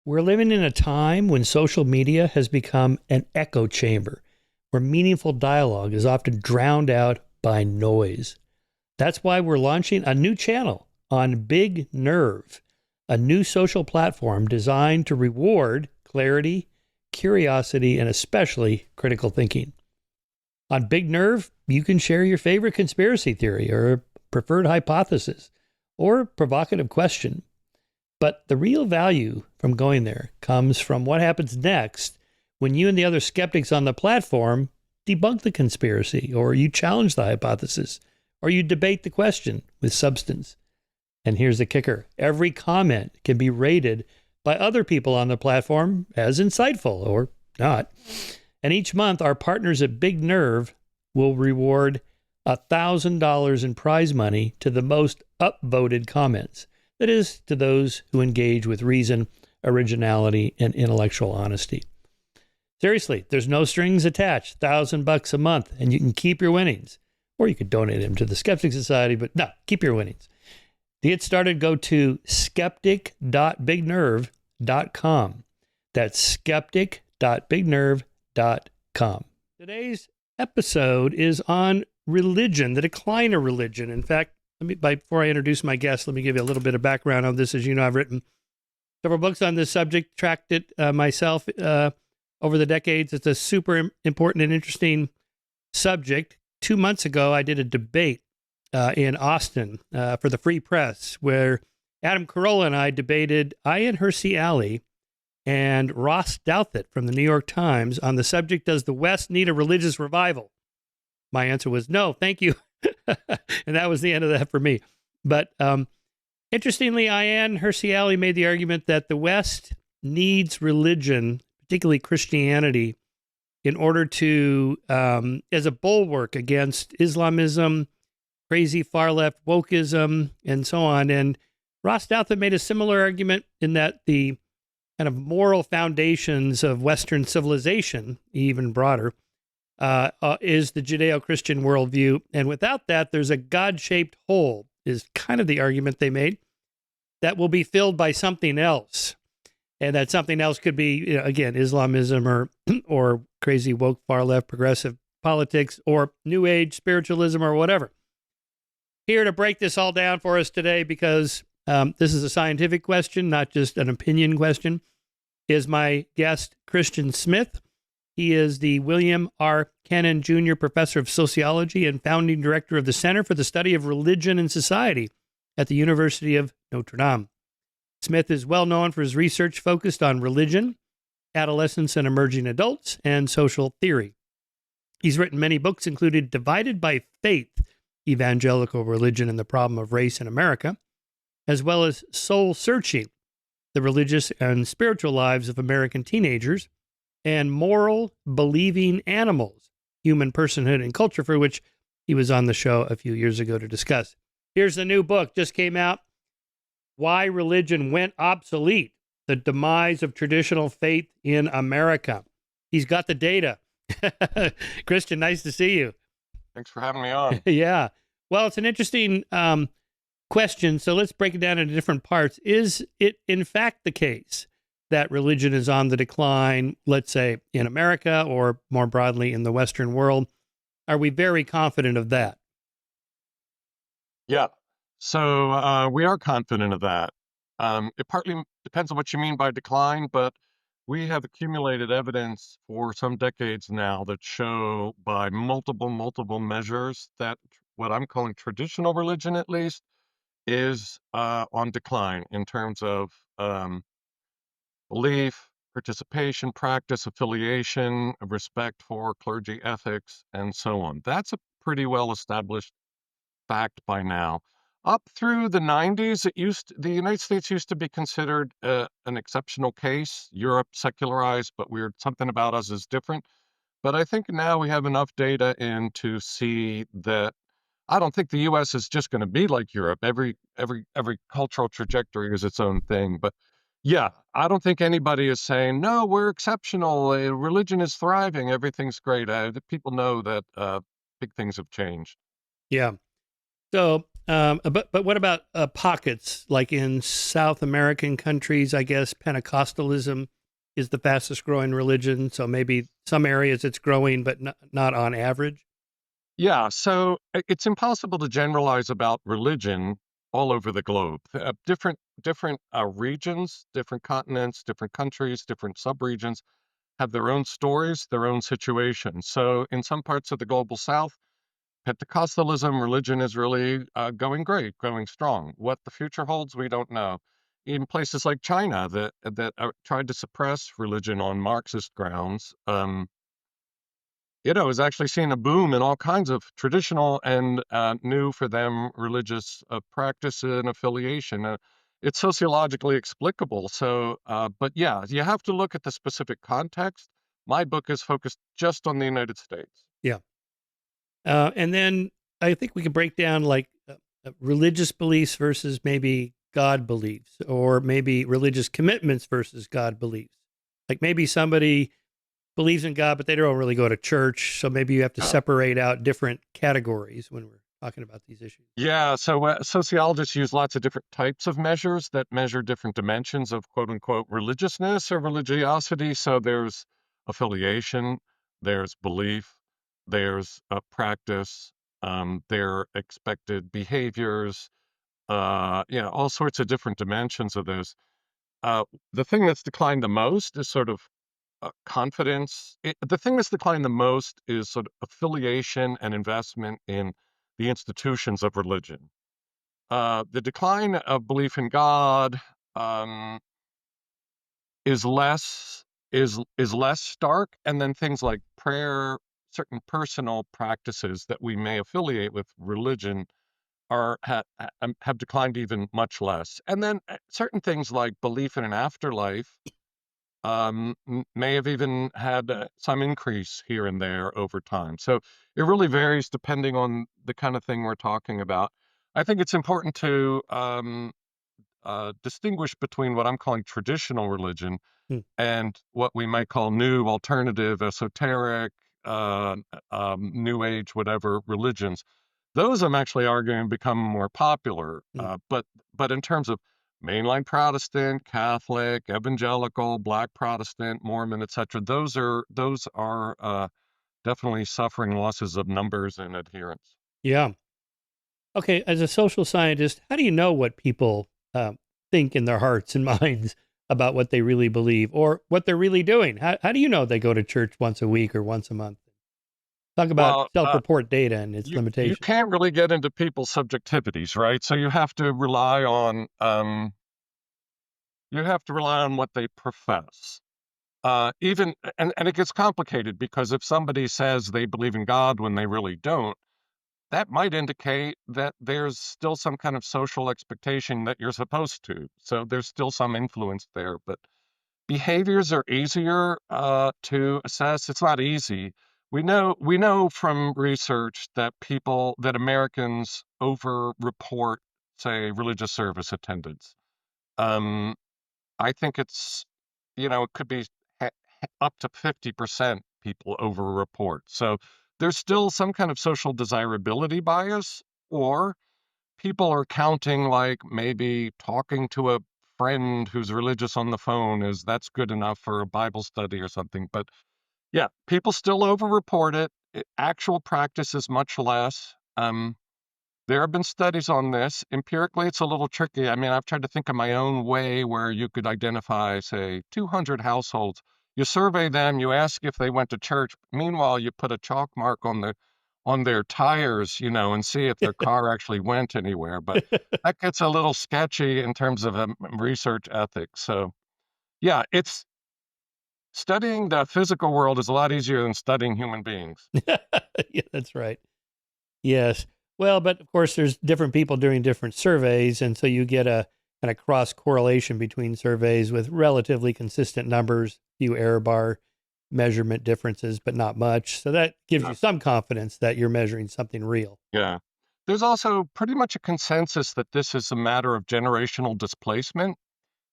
We're living in a time when social media has become an echo chamber where meaningful dialogue is often drowned out by noise. That's why we're launching a new channel on Big Nerve, a new social platform designed to reward clarity, curiosity, and especially critical thinking. On Big Nerve, you can share your favorite conspiracy theory or preferred hypothesis or provocative question. But the real value from going there comes from what happens next when you and the other skeptics on the platform debunk the conspiracy, or you challenge the hypothesis, or you debate the question with substance. And here's the kicker. Every comment can be rated by other people on the platform as insightful or not. And each month, our partners at Big Nerve will reward $1,000 in prize money to the most upvoted comments. That is, to those who engage with reason, originality, and intellectual honesty. Seriously, there's no strings attached. $1,000 a month, and you can keep your winnings. Or you could donate them to the Skeptic Society, but no, keep your winnings. To get started, go to skeptic.bignerve.com. That's skeptic.bignerve.com. Today's episode is on religion, the decline of religion. In fact, before I introduce my guest, let me give you a little bit of background on this. As you know, I've written several books on this subject, tracked it myself over the decades. It's a super important and interesting subject. 2 months ago, I did a debate in Austin for the Free Press, where Adam Carolla and I debated Ayaan Hirsi Ali and Ross Douthat from the New York Times on the subject, does the West need a religious revival? My answer was no, thank you. And that was the end of that for me. But interestingly, Ayaan Hirsi Ali made the argument that the West needs religion, particularly Christianity, in order to, as a bulwark against Islamism, crazy far-left wokeism, and so on. And Ross Douthat made a similar argument in that the kind of moral foundations of Western civilization, even broader, is the Judeo-Christian worldview. And without that, there's a God-shaped hole, is kind of the argument they made, that will be filled by something else. And that something else could be, again, Islamism or crazy woke far-left progressive politics or New Age spiritualism or whatever. Here to break this all down for us today, because this is a scientific question, not just an opinion question, is my guest, Christian Smith. He is the William R. Kennan Jr. Professor of Sociology and founding director of the Center for the Study of Religion and Society at the University of Notre Dame. Smith is well known for his research focused on religion, adolescents and emerging adults, and social theory. He's written many books, including Divided by Faith, Evangelical Religion and the Problem of Race in America, as well as Soul Searching, The Religious and Spiritual Lives of American Teenagers, and Moral Believing Animals, Human Personhood and Culture, for which he was on the show a few years ago to discuss. Here's the new book, just came out, Why Religion Went Obsolete, The Demise of Traditional Faith in America. He's got the data. Christian, nice to see you. Thanks for having me on. Yeah. Well, it's an interesting question, so let's break it down into different parts. Is it in fact the case that religion is on the decline, let's say, in America or more broadly in the Western world? Are we very confident of that? Yeah. So we are confident of that. It partly depends on what you mean by decline, but we have accumulated evidence for some decades now that show by multiple measures that what I'm calling traditional religion, at least, is on decline in terms of belief, participation, practice, affiliation, respect for clergy ethics, and so on. That's a pretty well-established fact by now. Up through the 90s, the United States used to be considered an exceptional case. Europe secularized, but something about us is different. But I think now we have enough data in to see that I don't think the U.S. is just going to be like Europe. Every cultural trajectory is its own thing. But yeah, I don't think anybody is saying, no, we're exceptional. Religion is thriving. Everything's great. People know that big things have changed. Yeah. So But what about pockets like in South American countries? I guess Pentecostalism is the fastest growing religion, so maybe some areas it's growing, but not on average. Yeah, so it's impossible to generalize about religion all over the globe. Different regions, different continents, different countries, different subregions have their own stories, their own situations. So in some parts of the global south, Pentecostalism, religion is really going great, going strong. What the future holds, we don't know. In places like China that tried to suppress religion on Marxist grounds, is actually seeing a boom in all kinds of traditional and new for them religious practice and affiliation. It's sociologically explicable. So, but yeah, you have to look at the specific context. My book is focused just on the United States. Yeah. And then I think we could break down like religious beliefs versus maybe God beliefs, or maybe religious commitments versus God beliefs. Like maybe somebody believes in God, but they don't really go to church. So maybe you have to separate out different categories when we're talking about these issues. Yeah, so sociologists use lots of different types of measures that measure different dimensions of quote unquote religiousness or religiosity. So there's affiliation, there's belief, there's practice, their expected behaviors, all sorts of different dimensions of those. The thing that's declined the most is sort of confidence. The thing that's declined the most is sort of affiliation and investment in the institutions of religion. The decline of belief in God um, is less stark, and then things like prayer, certain personal practices that we may affiliate with religion have declined even much less. And then certain things like belief in an afterlife may have even had some increase here and there over time. So it really varies depending on the kind of thing we're talking about. I think it's important to distinguish between what I'm calling traditional religion Hmm. and what we might call new, alternative, esoteric, uh, new age, whatever religions. Those I'm actually arguing become more popular. Hmm. But in terms of mainline Protestant, Catholic, evangelical, Black Protestant, Mormon, etc., those are definitely suffering losses of numbers and adherents. Yeah. Okay. As a social scientist, how do you know what people think in their hearts and minds about what they really believe or what they're really doing? How do you know they go to church once a week or once a month? Talk about Well, self-report data and its you limitations. can't really get into people's subjectivities, right? So you have to rely on what they profess. Even and it gets complicated because if somebody says they believe in God when they really don't, that might indicate that there's still some kind of social expectation that you're supposed to. So there's still some influence there, but behaviors are easier to assess. It's not easy. We know from research that Americans over-report, say, religious service attendance. Um, I think it could be up to 50% people over-report. So there's still some kind of social desirability bias, or people are counting like maybe talking to a friend who's religious on the phone is that's good enough for a Bible study or something. But yeah, people still over-report it. Actual practice is much less. There have been studies on this. Empirically, it's a little tricky. I mean, I've tried to think of my own way where you could identify, say, 200 households. You survey them, you ask if they went to church. Meanwhile, you put a chalk mark on their tires, and see if their car actually went anywhere. But that gets a little sketchy in terms of research ethics. So, yeah, it's studying the physical world is a lot easier than studying human beings. Yeah, that's right. Yes. Well, but of course, there's different people doing different surveys, and so you get a kind of cross correlation between surveys with relatively consistent numbers, few error bar measurement differences, but not much. So that gives you some confidence that you're measuring something real. Yeah. There's also pretty much a consensus that this is a matter of generational displacement.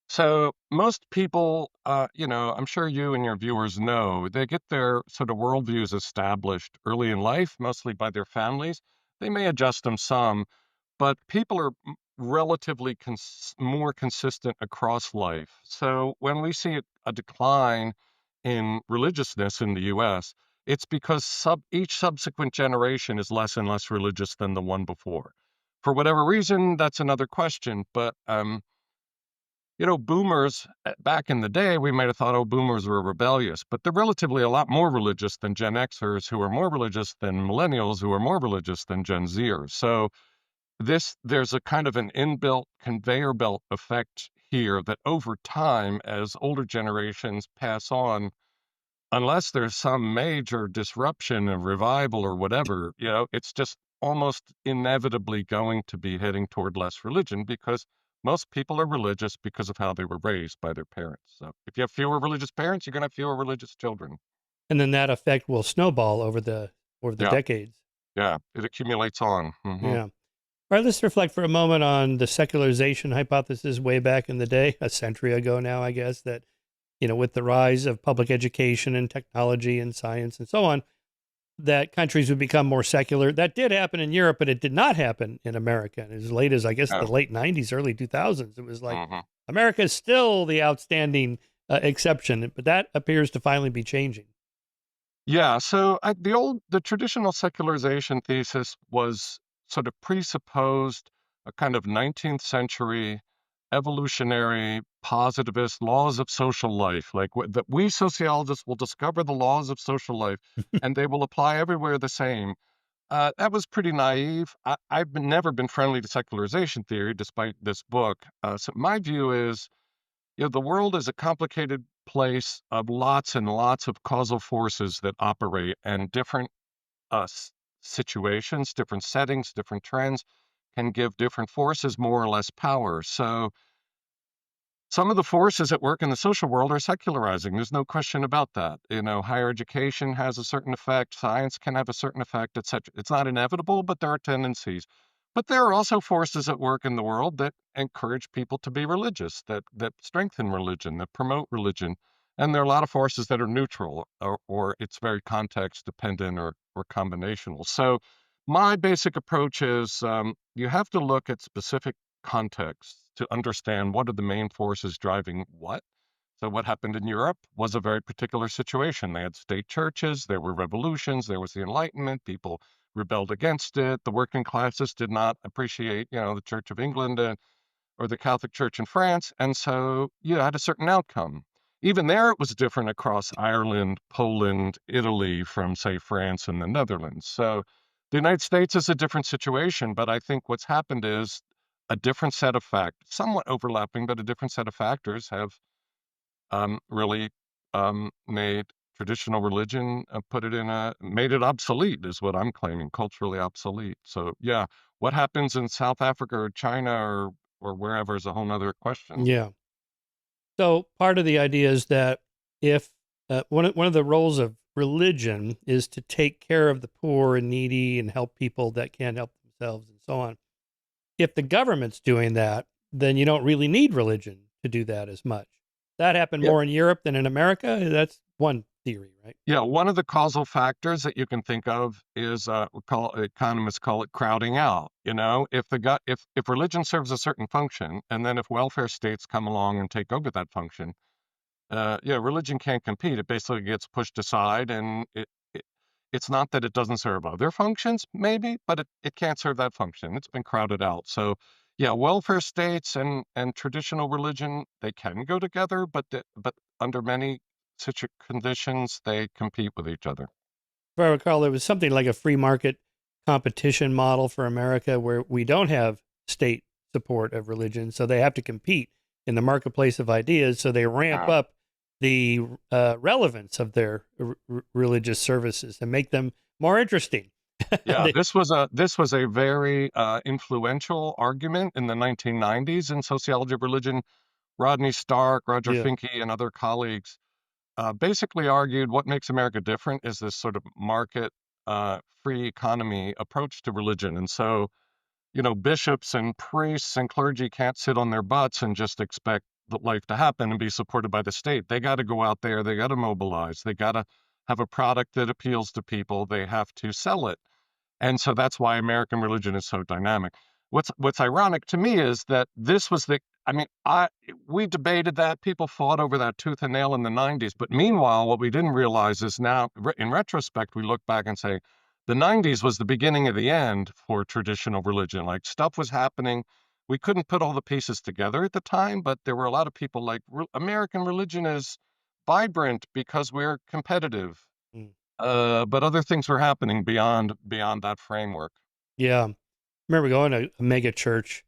So most people, I'm sure you and your viewers know, they get their sort of worldviews established early in life, mostly by their families. They may adjust them some, but people are relatively more consistent across life. So when we see a decline in religiousness in the U.S., it's because each subsequent generation is less and less religious than the one before. For whatever reason, that's another question. But boomers back in the day, we might have thought, oh, boomers were rebellious, but they're relatively a lot more religious than Gen Xers, who are more religious than millennials, who are more religious than Gen Zers. So there's a kind of an inbuilt conveyor belt effect here that over time, as older generations pass on, unless there's some major disruption of revival or whatever, it's just almost inevitably going to be heading toward less religion because most people are religious because of how they were raised by their parents. So if you have fewer religious parents, you're going to have fewer religious children. And then that effect will snowball over the Yeah, decades. yeah, it accumulates on. Mm-hmm. Yeah. All right, let's reflect for a moment on the secularization hypothesis way back in the day, a century ago now, I guess, that, with the rise of public education and technology and science and so on, that countries would become more secular. That did happen in Europe, but it did not happen in America. And as late as, I guess, the Oh. late 90s, early 2000s, it was like Mm-hmm. America is still the outstanding exception, but that appears to finally be changing. Yeah, so the traditional secularization thesis was sort of presupposed a kind of 19th century evolutionary positivist laws of social life, like that we sociologists will discover the laws of social life and they will apply everywhere the same. That was pretty naive. I've never been friendly to secularization theory, despite this book. So my view is the world is a complicated place of lots and lots of causal forces that operate, and different situations, different settings, different trends can give different forces more or less power. So some of the forces at work in the social world are secularizing. There's no question about that. Higher education has a certain effect, science can have a certain effect, etc. It's not inevitable, but there are tendencies. But there are also forces at work in the world that encourage people to be religious, that strengthen religion, that promote religion. And there are a lot of forces that are neutral or it's very context dependent or combinational. So my basic approach is you have to look at specific context to understand what are the main forces driving what. So what happened in Europe was a very particular situation. They had state churches, there were revolutions, there was the Enlightenment, people rebelled against it. The working classes did not appreciate, the Church of England or the Catholic Church in France, and so you had a certain outcome. Even there, it was different across Ireland, Poland, Italy from, say, France and the Netherlands. So the United States is a different situation, but I think what's happened is a different set of factors, somewhat overlapping, but a different set of factors have really made traditional religion, made it obsolete, is what I'm claiming, culturally obsolete. So, yeah, what happens in South Africa or China or wherever is a whole nother question. Yeah. So part of the idea is that if one of the roles of religion is to take care of the poor and needy and help people that can't help themselves and so on. If the government's doing that, then you don't really need religion to do that as much. That happened Yeah. more in Europe than in America. That's one theory, right? Yeah, one of the causal factors that you can think of is economists call it crowding out. If religion serves a certain function, and then if welfare states come along and take over that function, religion can't compete. It basically gets pushed aside, and it's not that it doesn't serve other functions, maybe, but it can't serve that function. It's been crowded out. So, yeah, welfare states and traditional religion, they can go together, but under many conditions, they compete with each other. If I recall, there was something like a free market competition model for America where we don't have state support of religion, so they have to compete in the marketplace of ideas. So they ramp Yeah. up the relevance of their religious services and make them more interesting. Yeah, They- this was a very influential argument in the 1990s in sociology of religion. Rodney Stark, Roger yeah, Finke, and other colleagues basically argued what makes America different is this sort of market, free economy approach to religion. And so, bishops and priests and clergy can't sit on their butts and just expect the life to happen and be supported by the state. They got to go out there, they got to mobilize, they got to have a product that appeals to people, they have to sell it. And so that's why American religion is so dynamic. what's ironic to me is that this was the I mean, we debated that, people fought over that tooth and nail in the 90s, but meanwhile, what we didn't realize is now, in retrospect, we look back and say the 90s was the beginning of the end for traditional religion. Like, stuff was happening. We couldn't put all the pieces together at the time, but there were a lot of people like, American religion is vibrant because we're competitive. Mm. But other things were happening beyond that framework. Yeah. I remember going to a mega church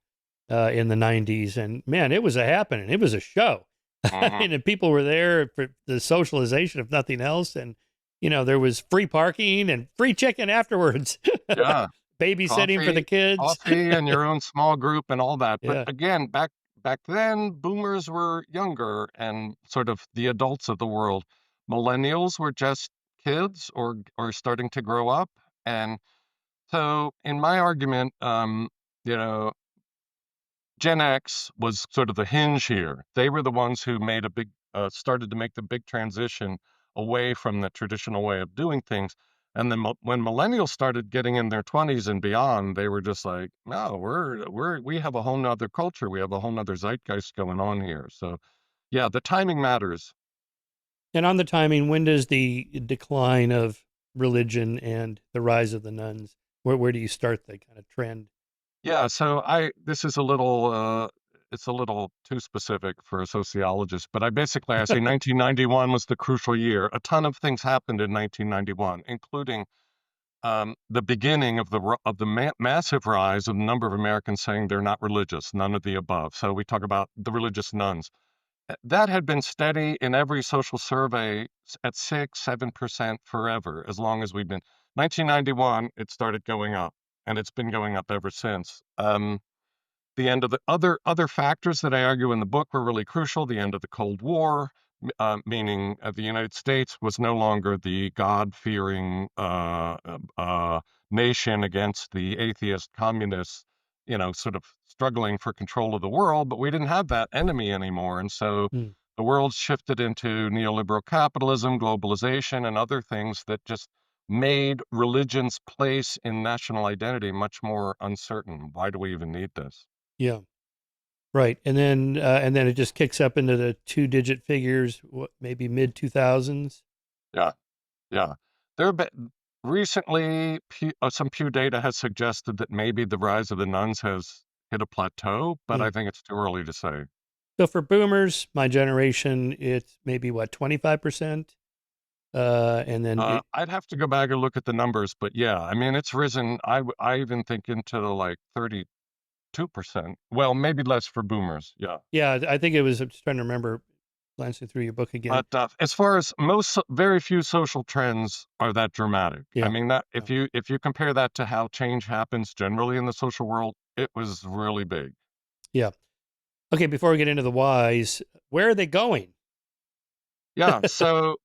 in the 90s, and man, it was a happening. It was a show. Hmm. And people were there for the socialization, if nothing else. And, there was free parking and free chicken afterwards, Yeah. babysitting for the kids. Coffee and your own small group and all that. But Yeah. again, back then, boomers were younger and sort of the adults of the world. Millennials were just kids or starting to grow up. And so, in my argument, you know, Gen X was sort of the hinge here. They were the ones who made started to make the big transition away from the traditional way of doing things. And then when millennials started getting in their 20s and beyond, they were just like, no, we have a whole nother culture. We have a whole nother zeitgeist going on here. So yeah, the timing matters. And on the timing, when does the decline of religion and the rise of the nuns, where do you start the kind of trend? Yeah, so this is it's a little too specific for a sociologist, but I say 1991 was the crucial year. A ton of things happened in 1991, including the beginning of the massive rise of the number of Americans saying they're not religious, none of the above. So we talk about the religious nuns. That had been steady in every social survey at 6, 7% forever, as long as we've been. 1991, it started going up, and it's been going up ever since. The end of the other factors that I argue in the book were really crucial. The end of the Cold War, meaning the United States was no longer the God-fearing nation against the atheist communists, sort of struggling for control of the world. But we didn't have that enemy anymore, and so Mm. the world shifted into neoliberal capitalism, globalization, and other things that just made religion's place in national identity much more uncertain. Why do we even need this? Yeah. Right. And then it just kicks up into the two-digit figures, maybe mid 2000s. Yeah, yeah. There have been recently some Pew data has suggested that maybe the rise of the nuns has hit a plateau, but I Mm. think it's too early to say. So for boomers, my generation, it's maybe what, 25%? And then I'd have to go back and look at the numbers, but yeah, I mean it's risen. I even think into the like 32%. Well, maybe less for boomers. Yeah. yeah, I think it was, I'm just trying to remember, glancing through your book again. But as far as very few social trends are that dramatic. I Yeah. mean that Yeah. if you compare that to how change happens generally in the social world, it was really big. Yeah. Okay, before we get into the whys, where are they going? Yeah. So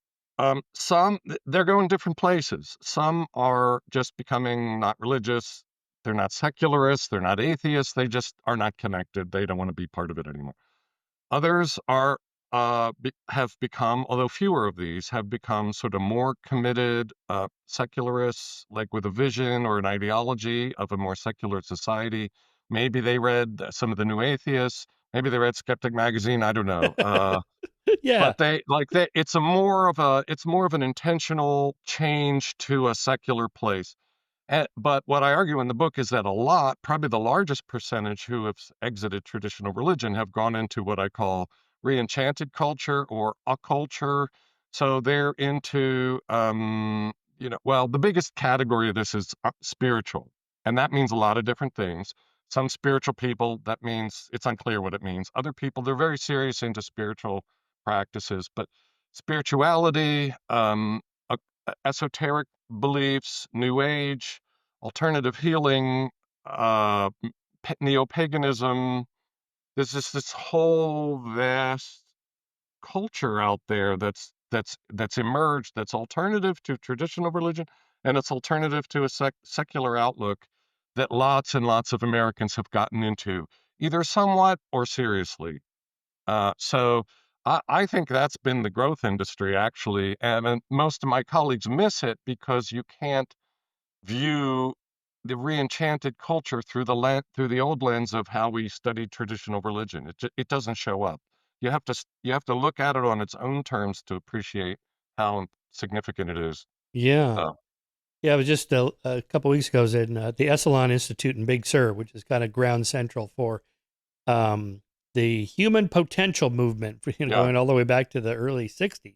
they're going different places. Some are just becoming not religious. They're not secularists. They're not atheists. They just are not connected. They don't want to be part of it anymore. Others have become, although fewer of these, have become sort of more committed secularists, like with a vision or an ideology of a more secular society. Maybe they read some of the New Atheists. Maybe they read Skeptic magazine. I don't know. Yeah. But it's more of an intentional change to a secular place. But what I argue in the book is that probably the largest percentage who have exited traditional religion have gone into what I call re-enchanted culture or occulture. So they're into, well, the biggest category of this is spiritual, and that means a lot of different things. Some spiritual people, that means it's unclear what it means. Other people, they're very serious into spiritual practices, but spirituality, uh, esoteric beliefs, New Age, alternative healing, uh, neo-paganism. There's just this whole vast culture out there that's emerged that's alternative to traditional religion, and it's alternative to a secular outlook that lots and lots of Americans have gotten into, either somewhat or seriously. So I think that's been the growth industry, actually. And most of my colleagues miss it because you can't view the re-enchanted culture through through the old lens of how we studied traditional religion. It doesn't show up. You have to look at it on its own terms to appreciate how significant it is. Yeah. So, Yeah, it was just a couple weeks ago. I was in the Esalen Institute in Big Sur, which is kind of ground central for um, the human potential movement, yeah. going all the way back to the early 60s.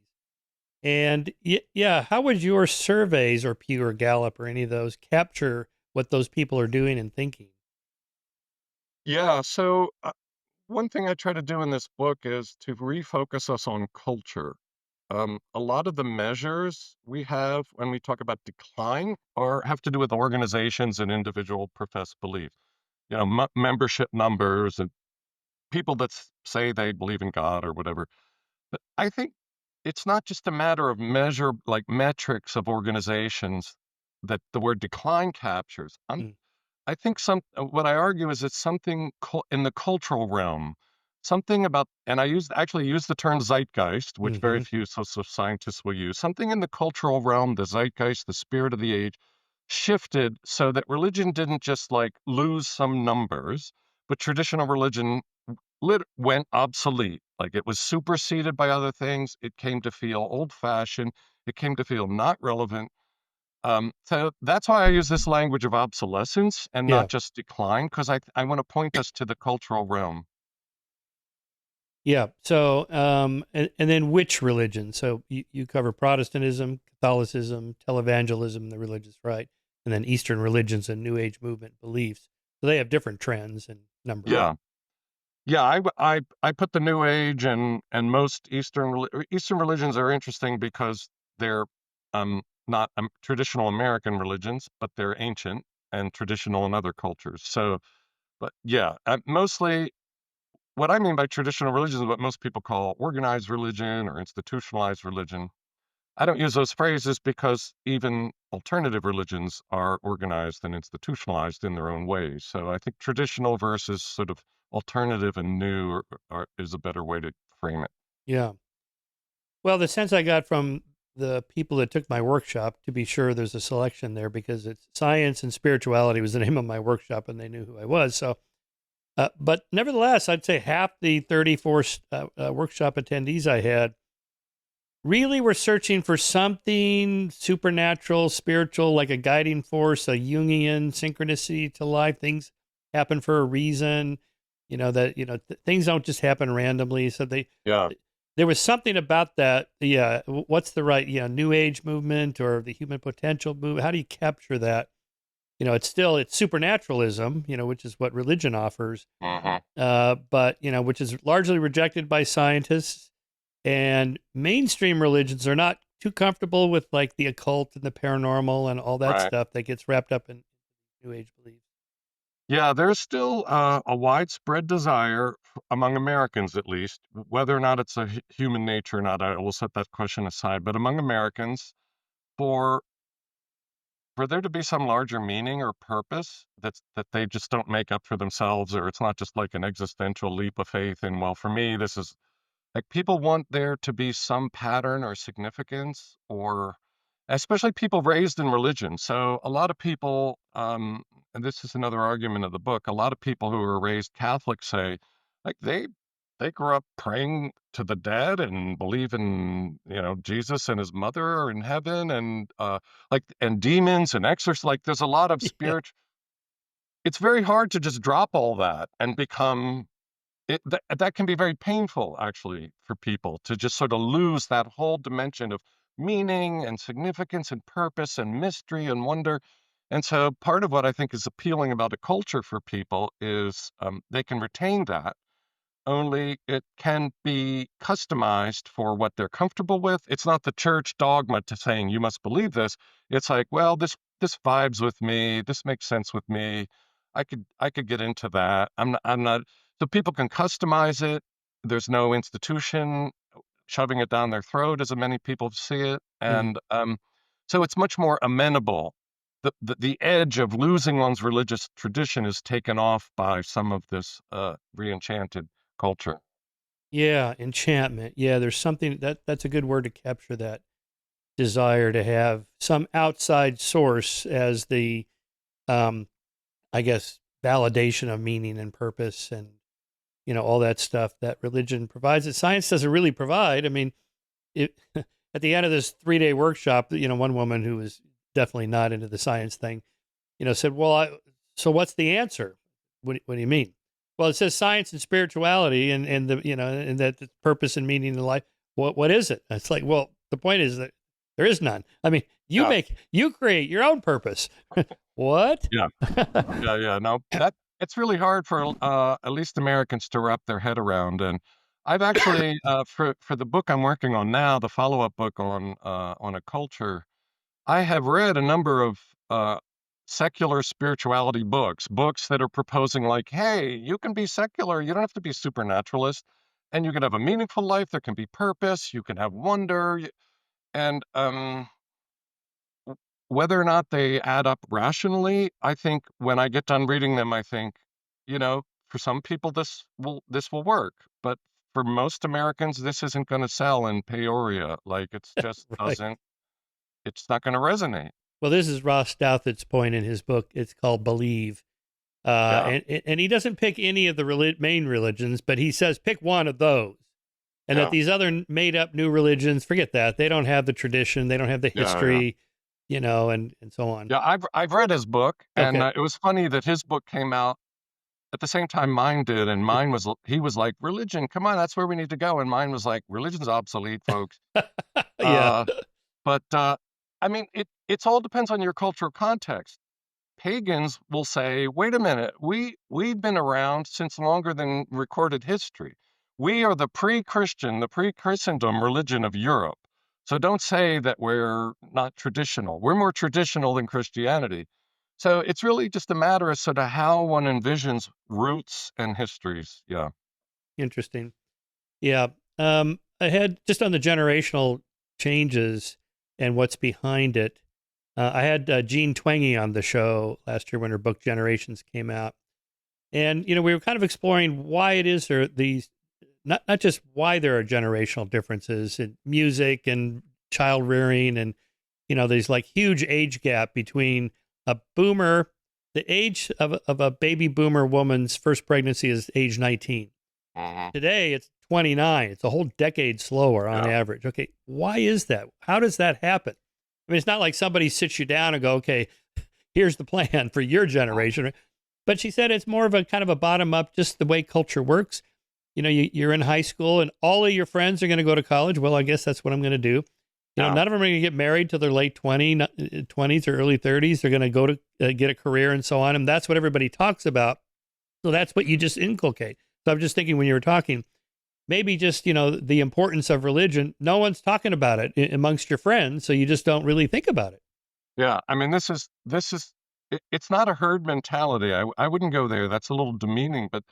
And yeah, how would your surveys or Pew or Gallup or any of those capture what those people are doing and thinking? Yeah. So, one thing I try to do in this book is to refocus us on culture. A lot of the measures we have when we talk about decline are have to do with organizations and individual professed belief. Membership numbers and people that say they believe in God or whatever. But I think it's not just a matter of measure like metrics of organizations that the word decline captures. Mm. I think what I argue is it's something in the cultural realm, something about, and actually use the term zeitgeist, which very Mm-hmm. few social scientists will use. Something in the cultural realm, the zeitgeist, the spirit of the age, shifted so that religion didn't just like lose some numbers, but traditional religion went obsolete. Like it was superseded by other things. It came to feel old fashioned. It came to feel not relevant. So that's why I use this language of obsolescence and not Yeah. just decline, because I want to point us to the cultural realm. Yeah. So, and then which religion? So you cover Protestantism, Catholicism, televangelism, the religious right, and then Eastern religions and New Age movement beliefs. So they have different trends and numbers. Yeah. Yeah, I put the New Age and most Eastern religions are interesting because they're not traditional American religions, but they're ancient and traditional in other cultures. So, but yeah, mostly what I mean by traditional religion is what most people call organized religion or institutionalized religion. I don't use those phrases because even alternative religions are organized and institutionalized in their own ways. So I think traditional versus sort of alternative and new is a better way to frame it. Yeah. Well, the sense I got from the people that took my workshop, to be sure, there's a selection there because it's science and spirituality was the name of my workshop, and they knew who I was. So, but nevertheless, I'd say half the 34 workshop attendees I had really were searching for something supernatural, spiritual, like a guiding force, a Jungian synchronicity to life. Things happen for a reason. That things don't just happen randomly. So Yeah. there was something about that. Yeah, what's the right? New Age movement or the human potential movement. How do you capture that? It's supernaturalism. Which is what religion offers. Hmm. But which is largely rejected by scientists, and mainstream religions are not too comfortable with like the occult and the paranormal and all that Right. stuff that gets wrapped up in New Age beliefs. Yeah, there's still a widespread desire among Americans, at least, whether or not it's a human nature or not. I will set that question aside. But among Americans, for there to be some larger meaning or purpose that they just don't make up for themselves, or it's not just like an existential leap of faith. And well, for me, this is like people want there to be some pattern or significance, or especially people raised in religion. So a lot of people, and this is another argument of the book, a lot of people who are raised Catholic say, like they grew up praying to the dead and believe in Jesus and his mother are in heaven and and demons and exorcists. Like there's a lot of Yeah, spirit. It's very hard to just drop all that and become that can be very painful actually for people to just sort of lose that whole dimension of meaning and significance and purpose and mystery and wonder. And so part of what I think is appealing about a culture for people is they can retain that, only it can be customized for what they're comfortable with. It's not the church dogma to saying you must believe this. It's like, well, this vibes with me. This makes sense with me. I could get into that. I'm not. So people can customize it. There's no institution shoving it down their throat, as many people see it, mm, and so it's much more amenable. The edge of losing one's religious tradition is taken off by some of this re-enchanted culture. yeah, enchantment. Yeah, there's something that's a good word to capture that desire to have some outside source as the I guess, validation of meaning and purpose and, all that stuff that religion provides that science doesn't really provide. I mean, it, at the end of this 3-day workshop, one woman who was definitely not into the science thing, said, well, so what's the answer? What do you mean? Well, it says science and spirituality and the, and that the purpose and meaning in life. What is it? It's like, well, the point is that there is none. I mean, Yeah. you create your own purpose. What? Yeah. Yeah. No, that it's really hard for at least Americans to wrap their head around. And I've actually for the book I'm working on now, the follow-up book on a culture, I have read a number of secular spirituality books that are proposing like, hey, you can be secular, you don't have to be supernaturalist, and you can have a meaningful life. There can be purpose, you can have wonder, and whether or not they add up rationally, I think when I get done reading them, I think, for some people this will work, but for most Americans, this isn't going to sell in Peoria. Like it's just Right. doesn't. It's not going to resonate. Well, this is Ross Douthat's point in his book. It's called Believe. Yeah, And he doesn't pick any of the main religions, but he says pick one of those. And that yeah, these other made up new religions, forget that. They don't have the tradition, they don't have the yeah. history, and so on. Yeah, I've read his book, and Okay. it was funny that his book came out at the same time mine did, and he was like, "Religion, come on, that's where we need to go," and mine was like, "Religion's obsolete, folks." Yeah. Uh, but I mean, it's all depends on your cultural context. Pagans will say, "Wait a minute, we've been around since longer than recorded history. We are the pre-Christian, the pre-Christendom religion of Europe. So don't say that we're not traditional. We're more traditional than Christianity." So it's really just a matter of sort of how one envisions roots and histories. Yeah. Interesting. Yeah. I had just on the generational changes and what's behind it. I had Jean Twenge on the show last year when her book Generations came out. And, we were kind of exploring why it is there these, not just why there are generational differences in music and child rearing and, there's like huge age gap between a boomer, the age of a baby boomer woman's first pregnancy is age 19. Hmm. Today it's 29. It's a whole decade slower on Yeah. average. Okay, why is that? How does that happen? I mean, it's not like somebody sits you down and go, okay, here's the plan for your generation. But she said it's more of a kind of a bottom up, just the way culture works. You're in high school and all of your friends are going to go to college. Well, I guess that's what I'm going to do. Yeah. None of them are going to get married till their late 20s or early 30s. They're going to go to get a career and so on. And that's what everybody talks about. So that's what you just inculcate. So I'm just thinking when you were talking, maybe just, the importance of religion. No one's talking about it amongst your friends. So you just don't really think about it. Yeah. I mean, it's not a herd mentality. I wouldn't go there. That's a little demeaning, but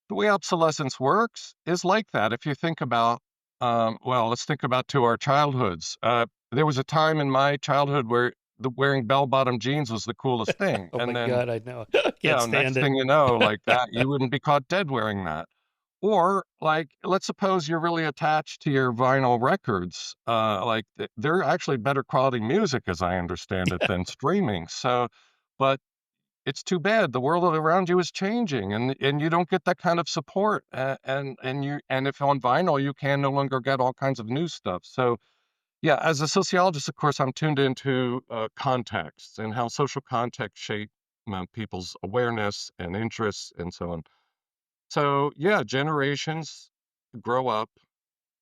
the way obsolescence works is like that. If you think about, well, let's think about to our childhoods. There was a time in my childhood where wearing bell-bottom jeans was the coolest thing, Oh my and then, God, I know. Can't yeah, stand next it. thing you know, like that, you wouldn't be caught dead wearing that. Or like, let's suppose you're really attached to your vinyl records. Like they're actually better quality music, as I understand it, than streaming. So, but it's too bad the world around you is changing and you don't get that kind of support and if on vinyl you can no longer get all kinds of new stuff. So yeah, as a sociologist, of course, I'm tuned into contexts and how social context shape people's awareness and interests and so on. So yeah, generations grow up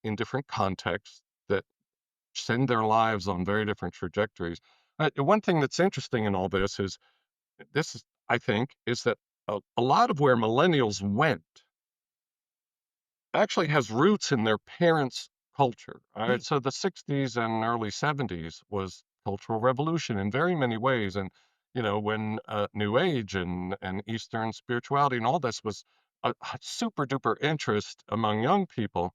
in different contexts that send their lives on very different trajectories. One thing that's interesting in all this is, I think, is that a lot of where millennials went actually has roots in their parents' culture. All Hmm. right, so the 60s and early 70s was cultural revolution in very many ways, and when New Age and Eastern spirituality and all this was a super duper interest among young people.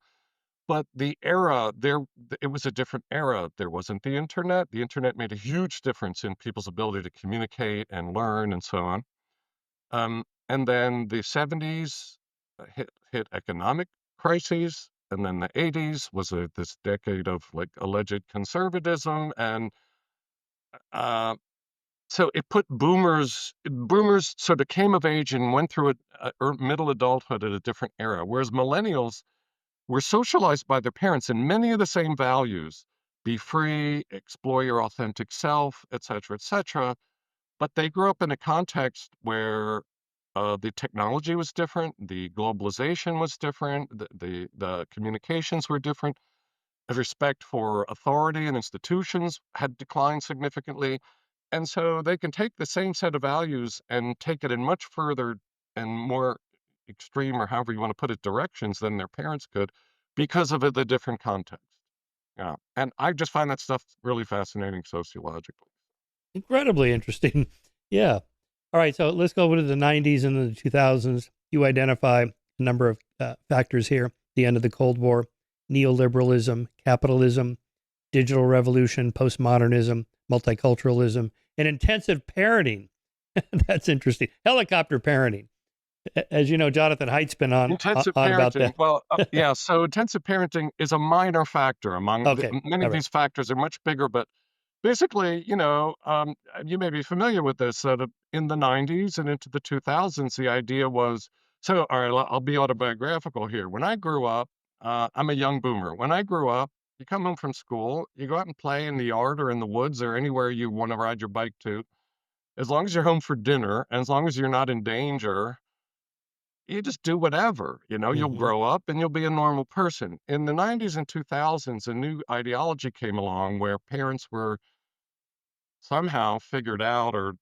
But the era there, it was a different era. There wasn't the internet. The internet made a huge difference in people's ability to communicate and learn and so on. And then the 70s hit economic crises, and then the 80s was this decade of like alleged conservatism, and uh, so it put boomers sort of came of age and went through middle adulthood at a different era, whereas millennials were socialized by their parents in many of the same values: be free, explore your authentic self, etc., etc. But they grew up in a context where the technology was different, the globalization was different, the communications were different, the respect for authority and institutions had declined significantly. And so they can take the same set of values and take it in much further and more extreme, or however you want to put it, directions than their parents could, because of the different context. Yeah. And I just find that stuff really fascinating sociologically. Incredibly interesting. Yeah. All right. So let's go over to the 90s and the 2000s. You identify a number of factors here: the end of the Cold War, neoliberalism, capitalism, digital revolution, postmodernism, multiculturalism, and intensive parenting. That's interesting. Helicopter parenting. As you know, Jonathan Haidt's been on Intensive about parenting. that. Well, yeah. So intensive parenting is a minor factor among Okay. many All of right. these factors are much bigger, but basically, you may be familiar with this, that in the 90s and into the 2000s, the idea was, so, all right, I'll be autobiographical here. When I grew up, I'm a young boomer. When I grew up, you come home from school, you go out and play in the yard or in the woods or anywhere you want to ride your bike to. As long as you're home for dinner, and as long as you're not in danger, you just do whatever. You'll Mm-hmm. grow up and you'll be a normal person. In the 90s and 2000s, a new ideology came along where parents were somehow figured out or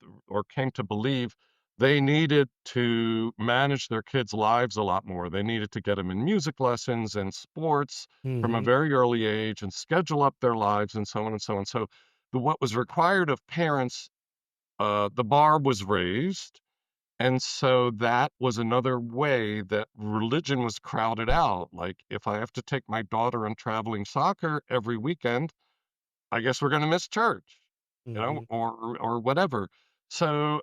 came to believe they needed to manage their kids' lives a lot more. They needed to get them in music lessons and sports from a Mm-hmm. very early age and schedule up their lives and so on and so on. So what was required of parents, the bar was raised. And so that was another way that religion was crowded out. Like, if I have to take my daughter on traveling soccer every weekend, I guess we're going to miss church, Mm-hmm. or whatever. So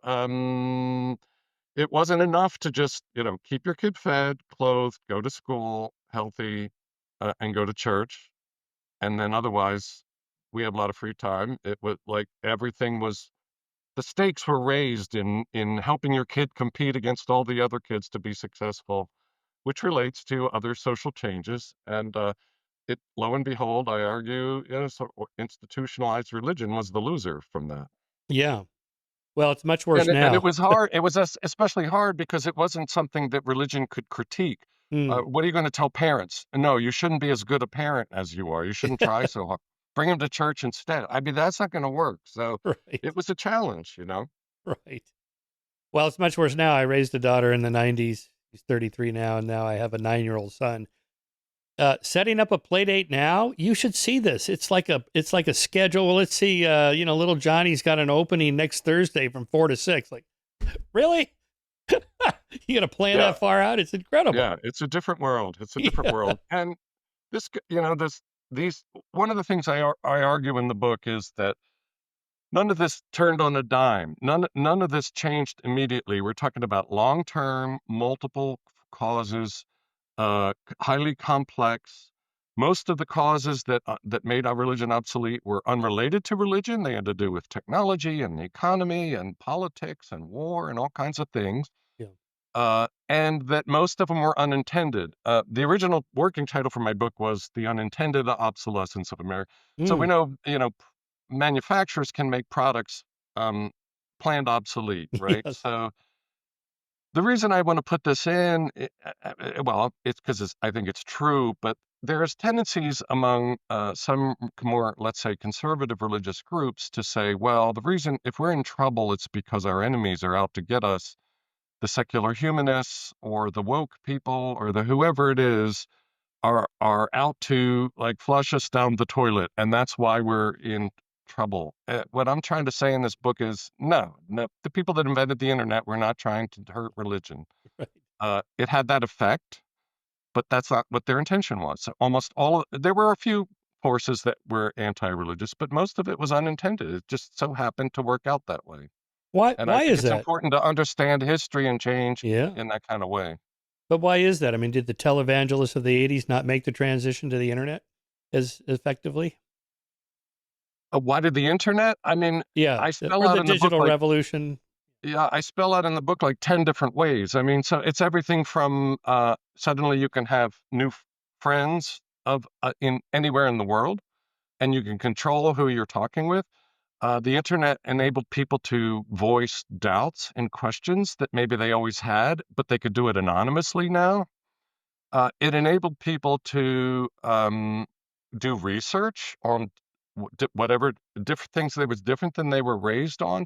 it wasn't enough to just, keep your kid fed, clothed, go to school, healthy, and go to church. And then otherwise, we have a lot of free time. It was like everything was, the stakes were raised in helping your kid compete against all the other kids to be successful, which relates to other social changes. And lo and behold, I argue, institutionalized religion was the loser from that. Yeah. Well, it's much worse And it now. was hard. It was especially hard because it wasn't something that religion could critique. Mm. What are you going to tell parents? No, you shouldn't be as good a parent as you are. You shouldn't try so hard. Bring them to church instead. I mean, that's not going to work. So Right. it was a challenge. Right. Well, it's much worse now. I raised a daughter in the 90s. She's 33 now, and now I have a 9-year-old son. Setting up a play date now, you should see this. It's like a schedule. Well, let's see. Little Johnny's got an opening next Thursday from 4 to 6. Like, really? You got to plan Yeah. that far out? It's incredible. Yeah. It's a different world. It's a different Yeah. world. And this, these, one of the things I argue in the book is that none of this turned on a dime. None of this changed immediately. We're talking about long-term, multiple causes, highly complex. Most of the causes that made our religion obsolete were unrelated to religion. They had to do with technology and the economy and politics and war and all kinds of things. Yeah. And that most of them were unintended. The original working title for my book was "The Unintended Obsolescence of America." So we Mm. know, manufacturers can make products um, planned obsolete, right? Yes. So the reason I want to put this in, well, it's because I think it's true, but there's tendencies among some more, let's say, conservative religious groups to say, well, the reason if we're in trouble, it's because our enemies are out to get us. The secular humanists or the woke people or the whoever it is are out to like flush us down the toilet, and that's why we're in trouble. What I'm trying to say in this book is no, the people that invented the internet were not trying to hurt religion. Right. It had that effect, but that's not what their intention was. So almost there were a few forces that were anti-religious, but most of it was unintended. It just so happened to work out that way. Why? And I Why think is it's that? important to understand history and change Yeah. in that kind of way. But why is that? I mean, did the televangelists of the 80s not make the transition to the internet as effectively? Why did the internet? I mean, Yeah, I spell or out the in the book digital like revolution. yeah, I spell out in the book like 10 different ways. I mean, so it's everything from suddenly you can have new friends of in anywhere in the world, and you can control who you're talking with. The internet enabled people to voice doubts and questions that maybe they always had, but they could do it anonymously now. It enabled people to do research on whatever different things that was different than they were raised on.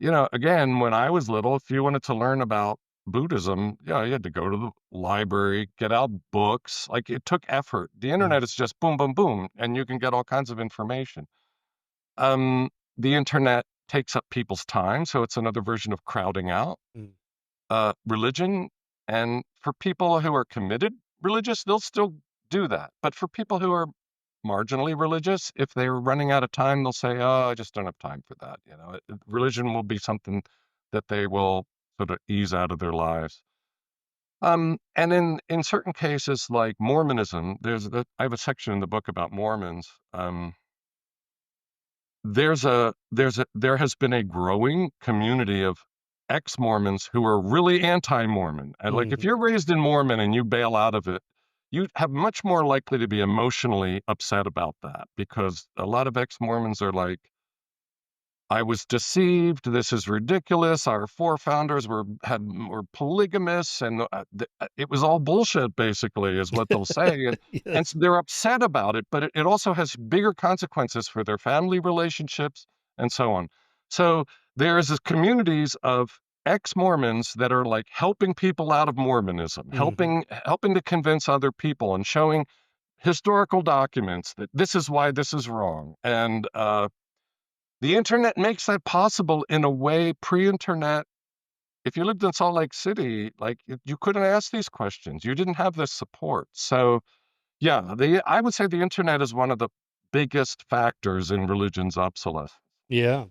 Again, when I was little, if you wanted to learn about Buddhism, yeah, you had to go to the library, get out books. Like it took effort. The Mm, internet is just boom, boom, boom, and you can get all kinds of information. Um, the internet takes up people's time, so it's another version of crowding out. mm. Religion, and for people who are committed religious, they'll still do that. But for people who are marginally religious, if they're running out of time, they'll say, "Oh, I just don't have time for that." Religion will be something that they will sort of ease out of their lives. And in certain cases, like Mormonism, I have a section in the book about Mormons. There has been a growing community of ex-Mormons who are really anti-Mormon. And like if Mhm. you're raised in Mormon and you bail out of it, you have much more likely to be emotionally upset about that because a lot of ex-Mormons are like, I was deceived. This is ridiculous. Our forefounders were polygamists, and it was all bullshit. Basically, is what they'll say, and Yes. so they're upset about it. But it also has bigger consequences for their family relationships and so on. So there is this communities of ex-Mormons that are like helping people out of Mormonism, Mhm. helping to convince other people, and showing historical documents that this is why this is wrong, and the internet makes that possible in a way pre-internet. If you lived in Salt Lake City, like you couldn't ask these questions. You didn't have this support. So yeah, I would say the internet is one of the biggest factors in religion's obsolescence. Yeah.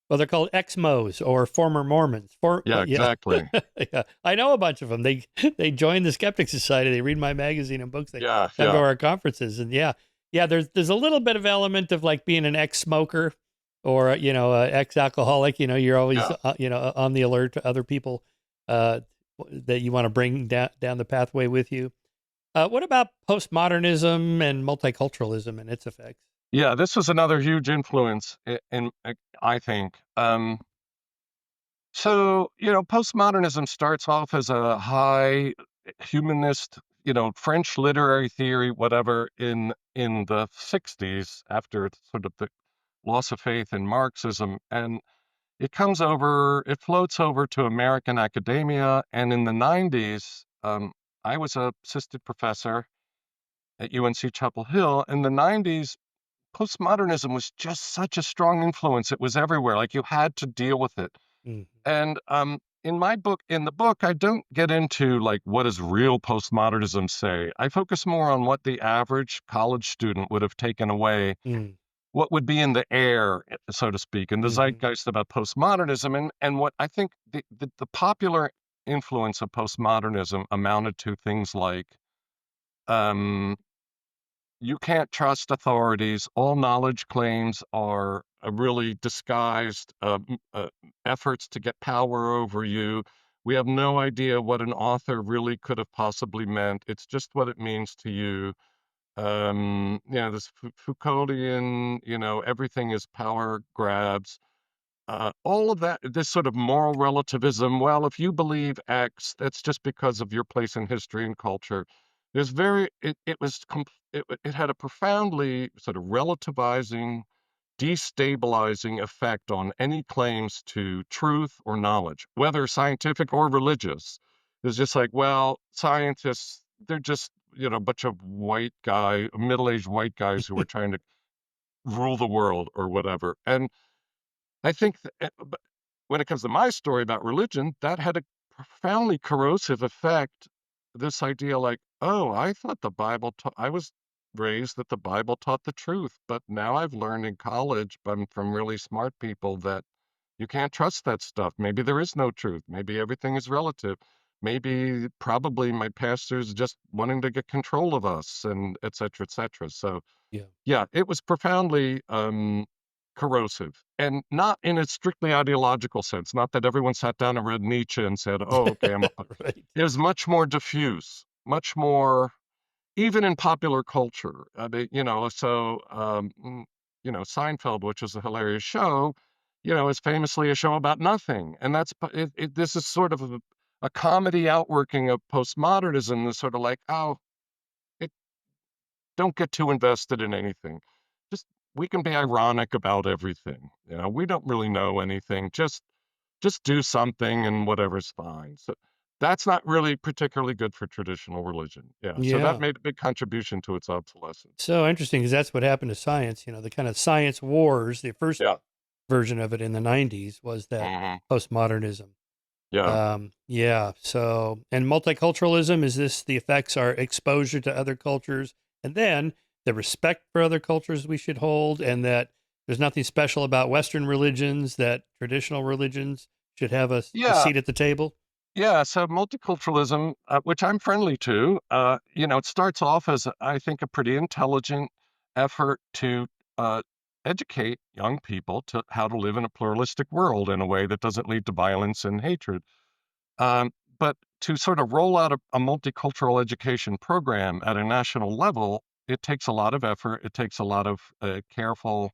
Well, they're called ex-Mos or former Mormons. Yeah, Yeah. exactly. Yeah. I know a bunch of them. They join the Skeptic Society. They read my magazine and books. They Yeah, come to yeah, our conferences, and yeah, yeah. There's a little bit of element of like being an ex-smoker or ex-alcoholic. You're always yeah. on the alert to other people uh, that you want to bring down the pathway with you. What about postmodernism and multiculturalism and its effects? Yeah, this was another huge influence I think. Postmodernism starts off as a high humanist, French literary theory, whatever, in the 60s after sort of the loss of faith in Marxism. And it floats over to American academia. And in the 90s, I was a assistant professor at UNC Chapel Hill. In the 90s, postmodernism was just such a strong influence. It was everywhere. Like you had to deal with it. Mm, And in the book, I don't get into like what does real postmodernism say. I focus more on what the average college student would have taken away, mm, what would be in the air, so to speak, in the mhm, zeitgeist about postmodernism, and what I think the popular influence of postmodernism amounted to things like um, you can't trust authorities. All knowledge claims are really disguised efforts to get power over you. We have no idea what an author really could have possibly meant. It's just what it means to you. This Foucauldian, everything is power grabs. All of that, this sort of moral relativism. Well, if you believe X, that's just because of your place in history and culture. It had a profoundly sort of relativizing, destabilizing effect on any claims to truth or knowledge, whether scientific or religious. It's just like, well, scientists, they're just, a bunch of middle-aged white guys who are trying to rule the world or whatever. And I think but when it comes to my story about religion, that had a profoundly corrosive effect. This idea, like, oh, I thought I was raised that the Bible taught the truth, but now I've learned in college from really smart people that you can't trust that stuff. Maybe there is no truth. Maybe everything is relative. Probably my pastor's just wanting to get control of us and et cetera, et cetera. So, yeah. yeah, it was profoundly corrosive, and not in a strictly ideological sense. Not that everyone sat down and read Nietzsche and said, "Oh, okay, I'm." Right. It was much more diffuse, much more, even in popular culture. Seinfeld, which is a hilarious show, is famously a show about nothing, and this is sort of a comedy outworking of postmodernism. That's sort of like, oh, it, don't get too invested in anything. Just we can be ironic about everything. We don't really know anything. Just do something and whatever's fine. So that's not really particularly good for traditional religion. Yeah. So that Yeah. made a big contribution to its obsolescence. So interesting because that's what happened to science. The kind of science wars, the first Yeah. version of it in the 90s was that Hmm. postmodernism. Yeah. Yeah. So, and multiculturalism is this the effects are exposure to other cultures and then the respect for other cultures we should hold, and that there's nothing special about Western religions, that traditional religions should have a Yeah. seat at the table. Yeah, so multiculturalism, which I'm friendly to, it starts off as, I think, a pretty intelligent effort to uh, educate young people to how to live in a pluralistic world in a way that doesn't lead to violence and hatred. Um, but to sort of roll out a multicultural education program at a national level, it takes a lot of effort. It takes a lot of careful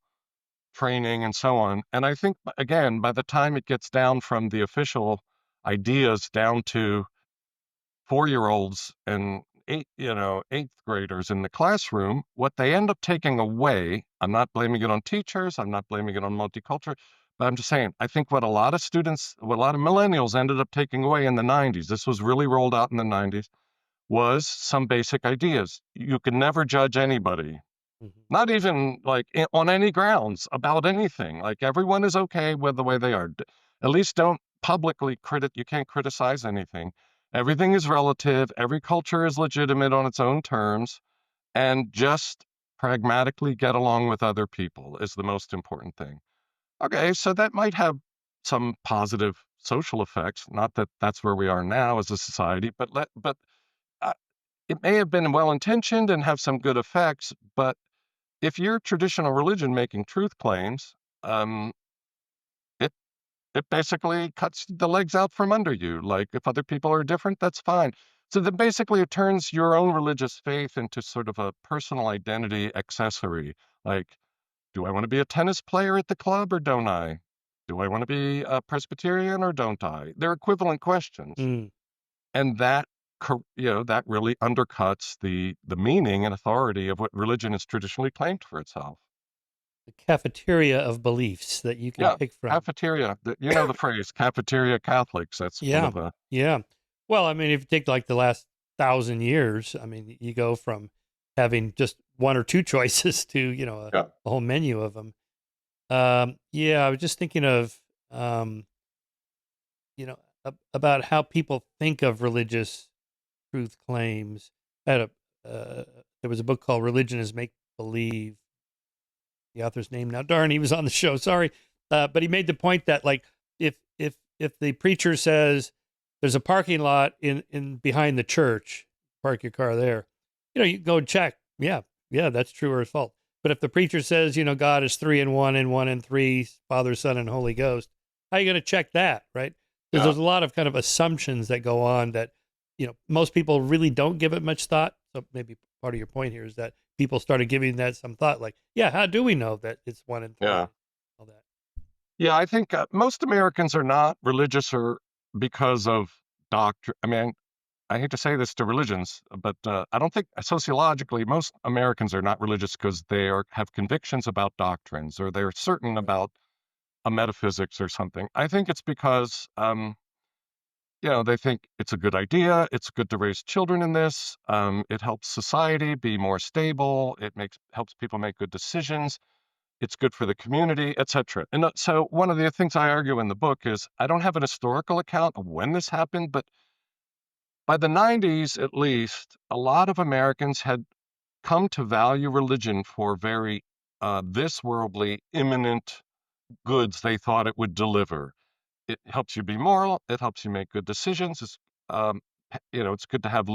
training and so on. And I think, again, by the time it gets down from the official ideas down to 4-year-olds and eighth graders in the classroom, what they end up taking away, I'm not blaming it on teachers, I'm not blaming it on multicultural, but I'm just saying, I think what a lot of millennials ended up taking away in the 90s, this was really rolled out in the 90s, was some basic ideas. You can never judge anybody, Mhm. not even like on any grounds about anything. Like everyone is okay with the way they are. At least don't publicly you can't criticize anything. Everything is relative. Every culture is legitimate on its own terms, and just pragmatically get along with other people is the most important thing. Okay, so that might have some positive social effects. Not that that's where we are now as a society, but uh, it may have been well intentioned and have some good effects, but if you're traditional religion making truth claims, um, it it basically cuts the legs out from under you. Like if other people are different, that's fine. So then basically it turns your own religious faith into sort of a personal identity accessory. Like, do I want to be a tennis player at the club or don't I? Do I want to be a Presbyterian or don't I? They're equivalent questions. Mm. And that really undercuts the meaning and authority of what religion has traditionally claimed for itself. The cafeteria of beliefs that you can Yeah, pick from. cafeteria. You know the phrase cafeteria Catholics. That's one Yeah. of the Yeah. Well, I mean, if you take like the last 1,000 years, I mean, you go from having just one or two choices to, yeah. a whole menu of them. Yeah, I was just thinking of, um, about how people think of religious truth claims. I had there was a book called Religion is Make Believe. The author's name now, darn, he was on the show. Sorry, but he made the point that like if the preacher says there's a parking lot in behind the church, park your car there. You go and check. Yeah, yeah, that's true or false. But if the preacher says, God is three and one and three, Father, Son, and Holy Ghost, how are you going to check that, right? Because Yeah. there's a lot of kind of assumptions that go on that, most people really don't give it much thought. So maybe part of your point here is that people started giving that some thought, like, yeah, how do we know that it's one and three? Yeah. All that. Yeah, I think most Americans are not religious or because of doctrine. I mean, I hate to say this to religions, but I don't think sociologically most Americans are not religious because have convictions about doctrines or they're certain Right. about a metaphysics or something. I think it's because they think it's a good idea. It's good to raise children in this. It helps society be more stable. Helps people make good decisions. It's good for the community, etc. And so one of the things I argue in the book is I don't have an historical account of when this happened, but by the 90s at least, a lot of Americans had come to value religion for very this worldly, imminent goods they thought it would deliver. It helps you be moral. It helps you make good decisions. Um, it's good to have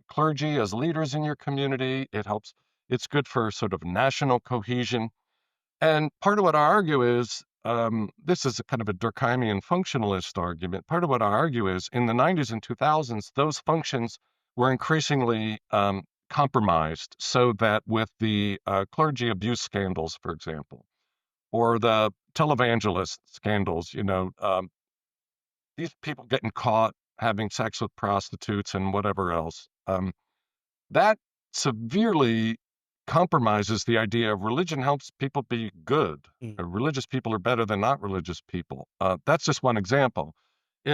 clergy as leaders in your community. It's good for sort of national cohesion. And part of what I argue is, this is a kind of a Durkheimian functionalist argument. Part of what I argue is in the 90s and 2000s, those functions were increasingly compromised, so that with the clergy abuse scandals, for example, or the televangelist scandals, these people getting caught having sex with prostitutes and whatever else, that severely compromises the idea of religion helps people be good. Mm. Religious people are better than not religious people. That's just one example.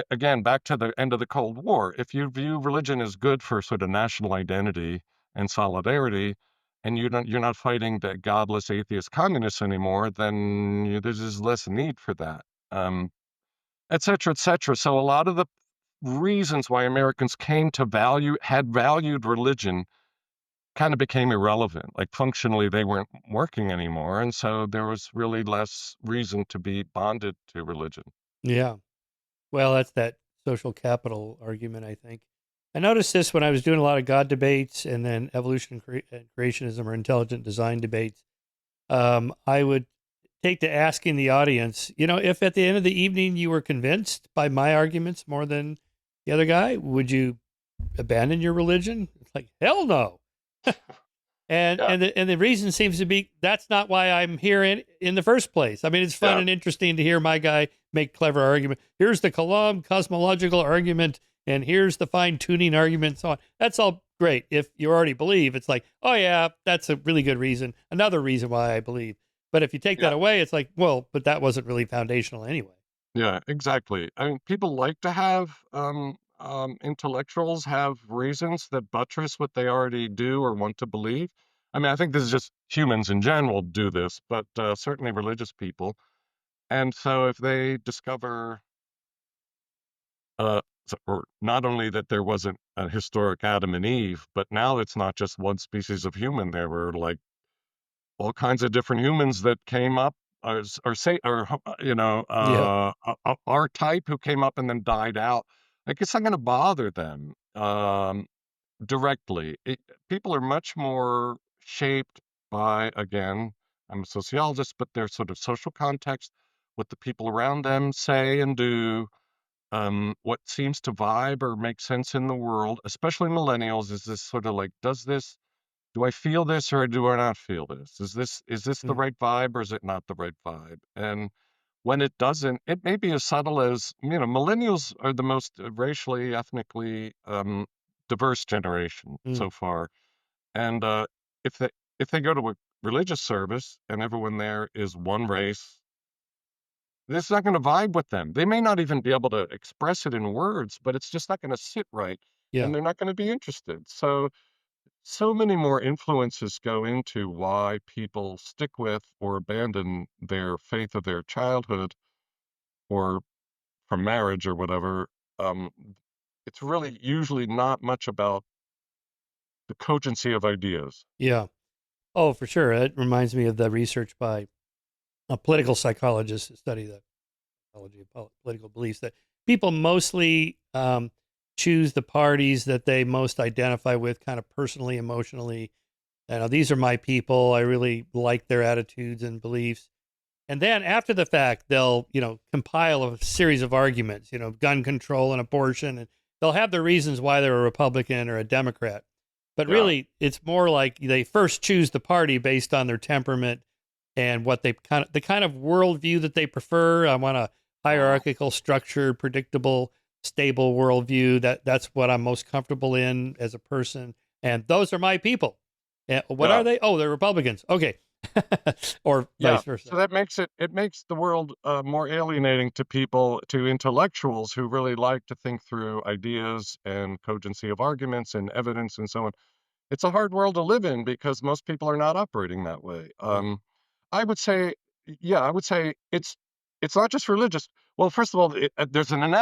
Again, back to the end of the Cold War, if you view religion as good for sort of national identity and solidarity, and you're not fighting the godless atheist communists anymore, then there's just less need for that, et cetera, et cetera. So a lot of the reasons why Americans had valued religion kind of became irrelevant. Like functionally, they weren't working anymore. And so there was really less reason to be bonded to religion. Yeah. Well, that's that social capital argument, I think. I noticed this when I was doing a lot of God debates and then evolution and creationism or intelligent design debates. I would take to asking the audience, if at the end of the evening you were convinced by my arguments more than the other guy, would you abandon your religion? It's like, hell no. And Yeah, the reason seems to be that's not why I'm here in the first place. I mean, it's fun yeah, and interesting to hear my guy make clever argument. Here's the Kalam cosmological argument, and here's the fine tuning argument, and so on. That's all great. If you already believe, it's like, oh yeah, that's a really good reason. Another reason why I believe. But if you take yeah, that away, it's like, well, but that wasn't really foundational anyway. yeah, exactly. I mean, people like to have intellectuals have reasons that buttress what they already do or want to believe. I mean, I think this is just humans in general do this, but certainly religious people. And so if they discover or not only that there wasn't a historic Adam and Eve, but now it's not just one species of human. There were like all kinds of different humans that came up, Yeah. our type who came up and then died out. Like it's not going to bother them directly. People are much more shaped by, again, I'm a sociologist, but their sort of social context, what the people around them say and do, what seems to vibe or make sense in the world, especially millennials, is this sort of like, do I feel this or do I not feel this? Is this the Mm, right vibe or is it not the right vibe? And when it doesn't, it may be as subtle as, millennials are the most racially, ethnically diverse generation mm, so far. And if they go to a religious service and everyone there is one race, this is not going to vibe with them. They may not even be able to express it in words, but it's just not going to sit right, yeah. and they're not going to be interested. So many more influences go into why people stick with or abandon their faith of their childhood or from marriage or whatever. Um, it's really usually not much about the cogency of ideas. Yeah. Oh, for sure. It reminds me of the research by a political psychologist who studied the psychology of political beliefs that people mostly choose the parties that they most identify with kind of personally, emotionally. These are my people. I really like their attitudes and beliefs. And then after the fact, they'll, compile a series of arguments, gun control and abortion, and they'll have their reasons why they're a Republican or a Democrat. But Yeah. really, it's more like they first choose the party based on their temperament and what they the kind of worldview that they prefer. I want a Mm. hierarchical, structured, predictable, stable worldview. That's what I'm most comfortable in as a person, and those are my people. And what are Yeah. they? Oh, they're Republicans. Okay, or Yeah. vice versa. So that makes it makes the world more alienating to people, to intellectuals who really like to think through ideas and cogency of arguments and evidence and so on. It's a hard world to live in because most people are not operating that way. Yeah. I would say, yeah, I would say it's not just religious. Well, first of all, there's an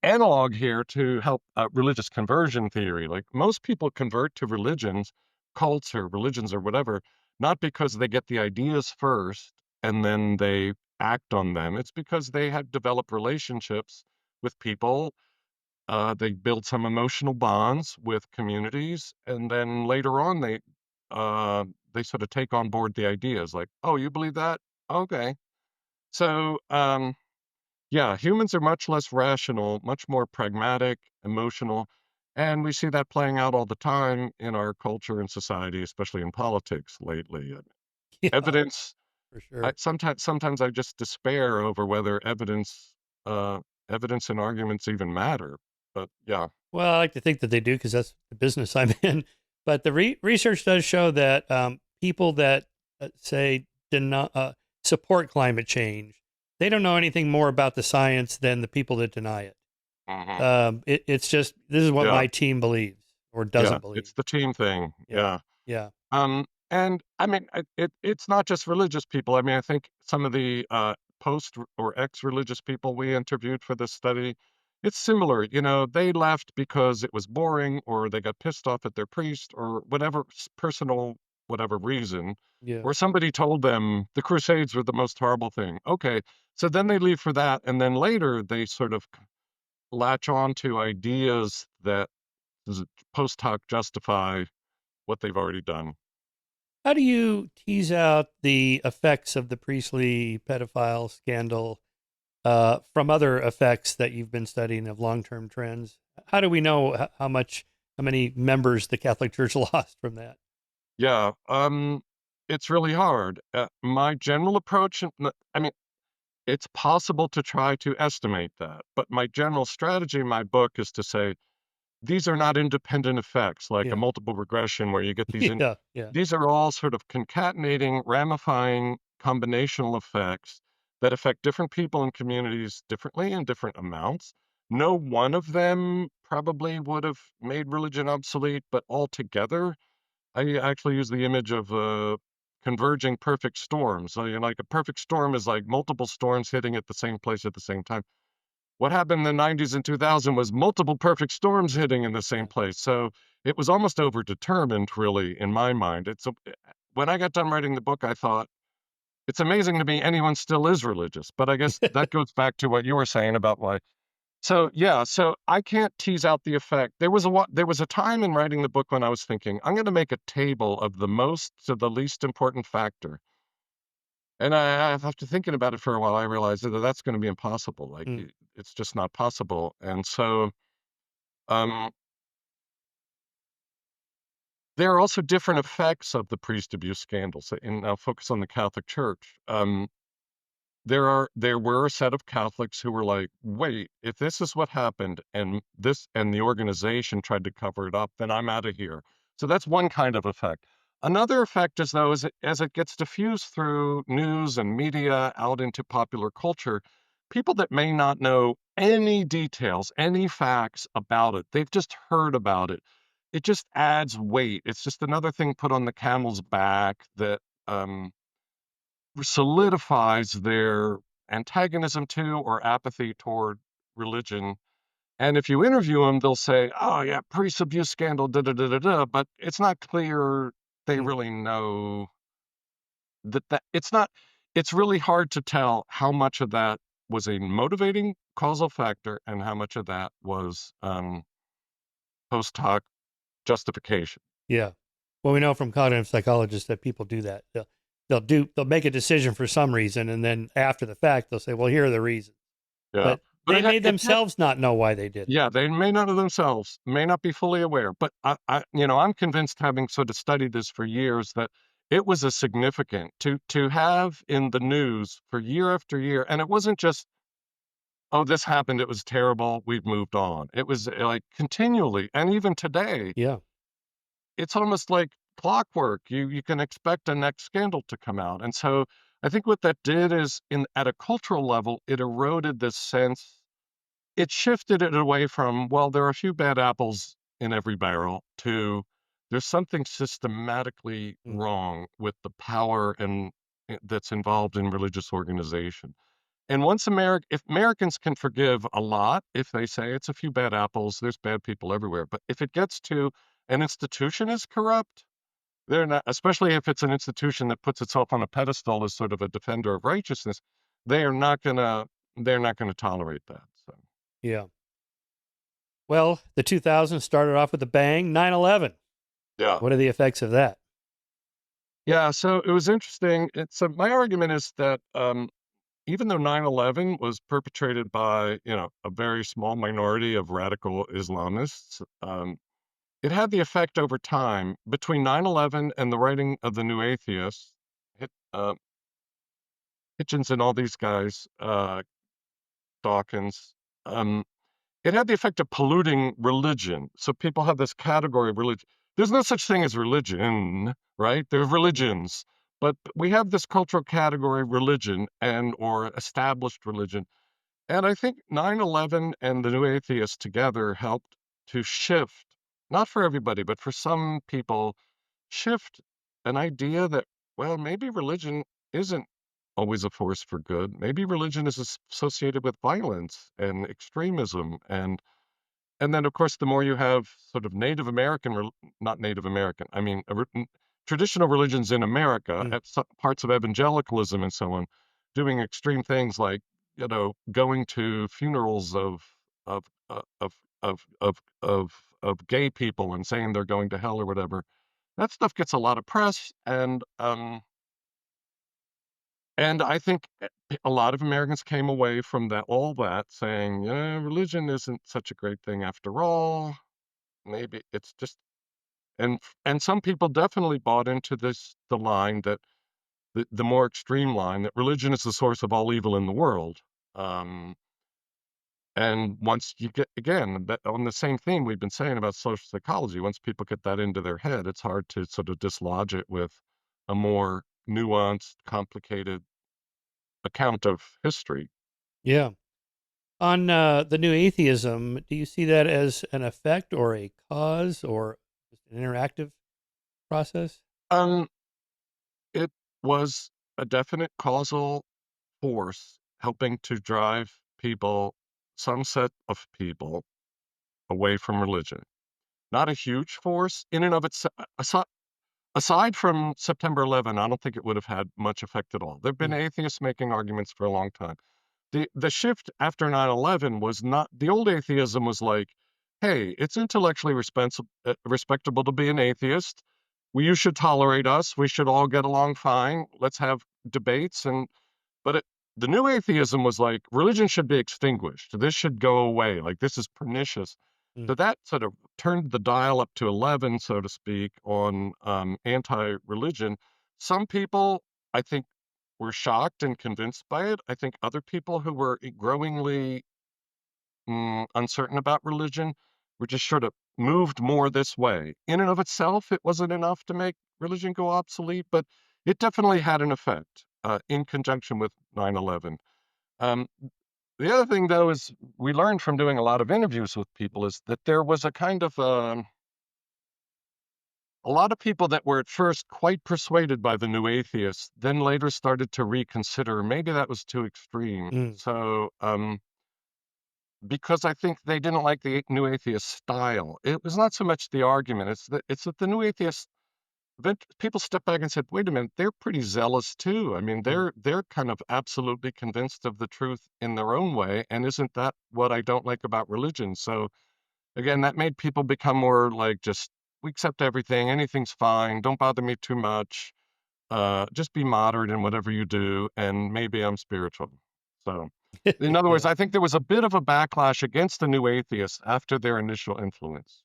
analog here to help religious conversion theory. Like most people convert to religions, cults or religions or whatever, not because they get the ideas first and then they act on them. It's because they have developed relationships with people, they build some emotional bonds with communities, and then later on, they they sort of take on board the ideas like, oh, you believe that? Okay. So, yeah, humans are much less rational, much more pragmatic, emotional, and we see that playing out all the time in our culture and society, especially in politics lately. Yeah, Evidence, for I sure. sometimes I just despair over whether uh, evidence and arguments even matter. But yeah, Well, I like to think that they do because that's the business I'm in. But the research does show that people that say support climate change, they don't know anything more about the science than the people that deny it. hmm It's just this is what yeah, my team believes or yeah, doesn't believe. it's the team thing. Yeah, Yeah. yeah, And I mean, it's not just religious people. I mean, I think some of the post or ex-religious people we interviewed for this study, it's similar. You know, they left because it was boring, or they got pissed off at their priest, or whatever personal whatever reason, yeah. or somebody told them the Crusades were the most horrible thing. Okay, so then they leave for that, and then later they sort of latch on to ideas that post hoc justify what they've already done. How do you tease out the effects of the Priestley pedophile scandal from other effects that you've been studying of long-term trends? How do we know how many members the Catholic Church lost from that? Yeah, it's really hard. My general approach, I mean, it's possible to try to estimate that, but my general strategy in my book is to say these are not independent effects like a Yeah, multiple regression where you get these in. yeah, yeah. These are all sort of concatenating, ramifying, combinational effects that affect different people and communities differently in different amounts. No one of them probably would have made religion obsolete, but altogether I actually use the image of converging perfect storms. So, you know, like a perfect storm is like multiple storms hitting at the same place at the same time. What happened in the 90s and 2000 was multiple perfect storms hitting in the same Yeah. place. So it was almost overdetermined, really, in my mind. When I got done writing the book, I thought it's amazing to me anyone still is religious. But I guess that goes back to what you were saying about why so yeah, so I can't tease out the effect. There was a time in writing the book when I was thinking, I'm going to make a table of the most to the least important factor. And after thinking about it for a while, I realized that that's going to be impossible. Mm, It's just not possible. And so um, there are also different effects of the priest abuse scandals. And I'll focus on the Catholic Church. There were a set of Catholics who were like, wait, if this is what happened and the organization tried to cover it up, then I'm out of here. So that's one kind of effect. Another effect is though, as it gets diffused through news and media out into popular culture, people that may not know any details, any facts about it, they've just heard about it. It just adds weight. It's just another thing put on the camel's back that um, solidifies their antagonism to or apathy toward religion. And if you interview them, they'll say, "Oh yeah, priest abuse scandal, da da da da da," but it's not clear they mm, really know that it's not. It's really hard to tell how much of that was a motivating causal factor and how much of that was post hoc justification. yeah. Well, we know from cognitive psychologists that people do that. They'll make a decision for some reason, and then after the fact, they'll say, "Well, here are the reasons." Yeah, But but they may it had themselves not know why they did it. Yeah, they may not of themselves, may not be fully aware, but I'm convinced, having sort of studied this for years, that it was a significant to have in the news for year after year, and it wasn't just, oh, this happened, it was terrible, we've moved on. It was like continually, and even today, Yeah. it's almost like clockwork. You can expect a next scandal to come out, and so I think what that did is, in at a cultural level, it eroded this sense. It shifted it away from, well, there are a few bad apples in every barrel, to there's something systematically Mm, wrong with the power and that's involved in religious organization. And if Americans can forgive a lot, if they say it's a few bad apples, there's bad people everywhere. But if it gets to an institution is corrupt, they're not, especially if it's an institution that puts itself on a pedestal as sort of a defender of righteousness, they are not gonna, they're not gonna tolerate that. So. yeah. Well, the 2000s started off with a bang. 9/11. Yeah. What are the effects of that? Yeah, so it was interesting. So my argument is that even though 9/11 was perpetrated by, a very small minority of radical Islamists, it had the effect over time between 9/11 and the writing of the New Atheists, Hit, Hitchens and all these guys, Dawkins. Um, it had the effect of polluting religion. So people have this category of religion. There's no such thing as religion, right? There are religions, but we have this cultural category, religion and or established religion. And I think 9/11 and the New Atheists together helped to shift, not for everybody, but for some people, shift an idea that, well, maybe religion isn't always a force for good. Maybe religion is associated with violence and extremism. And then, of course, the more you have sort of Native American, not Native American, I mean, traditional religions in America, Mm. at some parts of evangelicalism and so on, doing extreme things like, going to funerals of uh, of of of of of gay people and saying they're going to hell or whatever. That stuff gets a lot of press, and I think a lot of Americans came away from all that saying, yeah, religion isn't such a great thing after all. Maybe it's just and some people definitely bought into the line that the more extreme line that religion is the source of all evil in the world. Um, and once you get again on the same theme we've been saying about social psychology, once people get that into their head, it's hard to sort of dislodge it with a more nuanced, complicated account of history. Yeah. On the new atheism, do you see that as an effect or a cause or just an interactive process? Um, it was a definite causal force helping to drive some set of people away from religion. Not a huge force in and of itself. Aside from September 11, I don't think it would have had much effect at all. There have been Mm. atheists making arguments for a long time. The shift after 9/11 was not the old atheism was like, hey, it's intellectually respectable to be an atheist. You should tolerate us. We should all get along fine. Let's have debates but the new atheism was like, religion should be extinguished. This should go away. Like, this is pernicious. Mm. So that sort of turned the dial up to 11, so to speak, on anti religion. Some people, I think, were shocked and convinced by it. I think other people who were growingly uncertain about religion were just sort of moved more this way. In and of itself, it wasn't enough to make religion go obsolete, but it definitely had an effect in conjunction with 9/11. Um, the other thing, though, is we learned from doing a lot of interviews with people is that there was a kind of a lot of people that were at first quite persuaded by the new atheists, then later started to reconsider maybe that was too extreme. Mm. So, because I think they didn't like the new atheist style. It was not so much the argument. It's that the new atheists people step back and said, "Wait a minute, they're pretty zealous too. I mean, Mm. they're kind of absolutely convinced of the truth in their own way, and isn't that what I don't like about religion?" So again, that made people become more like just we accept everything, anything's fine, don't bother me too much. Just be moderate in whatever you do, and maybe I'm spiritual. So, in other words, Yeah. I think there was a bit of a backlash against the new atheists after their initial influence.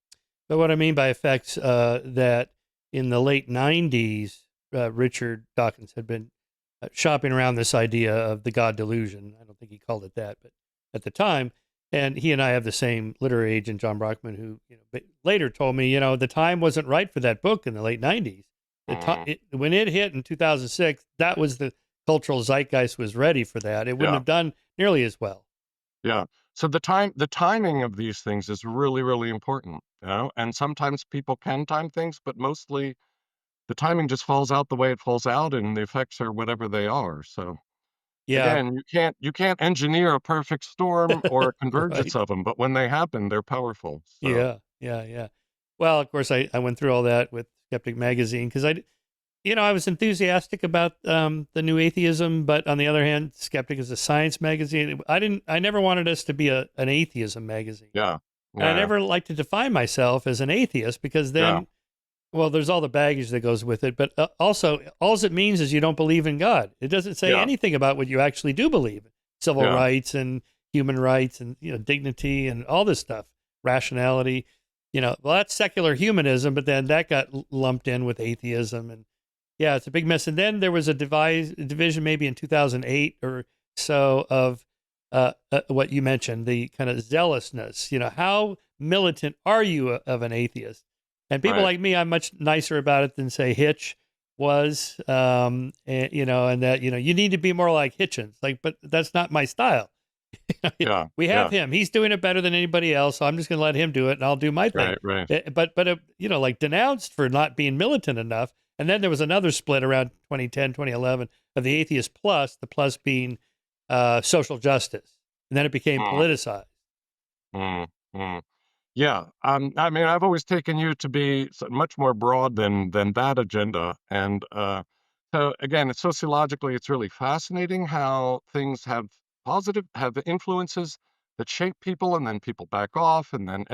But what I mean by effects, that in the late 90s, Richard Dawkins had been shopping around this idea of the God delusion. I don't think he called it that, but at the time, and he and I have the same literary agent, John Brockman, who later told me, the time wasn't right for that book in the late 90s. Mm, When it hit in 2006, that was the cultural zeitgeist was ready for that. It wouldn't yeah, have done nearly as well. yeah. So the timing of these things is really, really important, And sometimes people can time things, but mostly the timing just falls out the way it falls out, and the effects are whatever they are. So Yeah. again, you can't engineer a perfect storm or a convergence Right. of them, but when they happen, they're powerful. So Yeah, yeah, yeah. Well, of course, I went through all that with Skeptic magazine because I was enthusiastic about the new atheism, but on the other hand, Skeptic is a science magazine. I never wanted us to be an atheism magazine, yeah, and I yeah, never liked to define myself as an atheist because yeah, then Well, there's all the baggage that goes with it, but also, all it means is you don't believe in God. It doesn't say Yeah, anything about what you actually do believe: civil yeah. rights and human rights, and dignity and all this stuff, rationality. Well, that's secular humanism, but then that got lumped in with atheism, and yeah, it's a big mess. And then there was a division, maybe in 2008 or so, of what you mentioned, the kind of zealousness. How militant are you of an atheist? And people Right. like me, I'm much nicer about it than, say, Hitch was. And that, you need to be more like Hitchens. Like, but that's not my style. Yeah, We have yeah. him. He's doing it better than anybody else. So I'm just going to let him do it, and I'll do my thing. Right, right. But like, denounced for not being militant enough. And then there was another split around 2010, 2011 of the atheist plus, the plus being social justice. And then it became Mm, politicized. mm, mm. Yeah, I mean, I've always taken you to be much more broad than that agenda, and so again, sociologically, it's really fascinating how things have influences that shape people, and then people back off, and then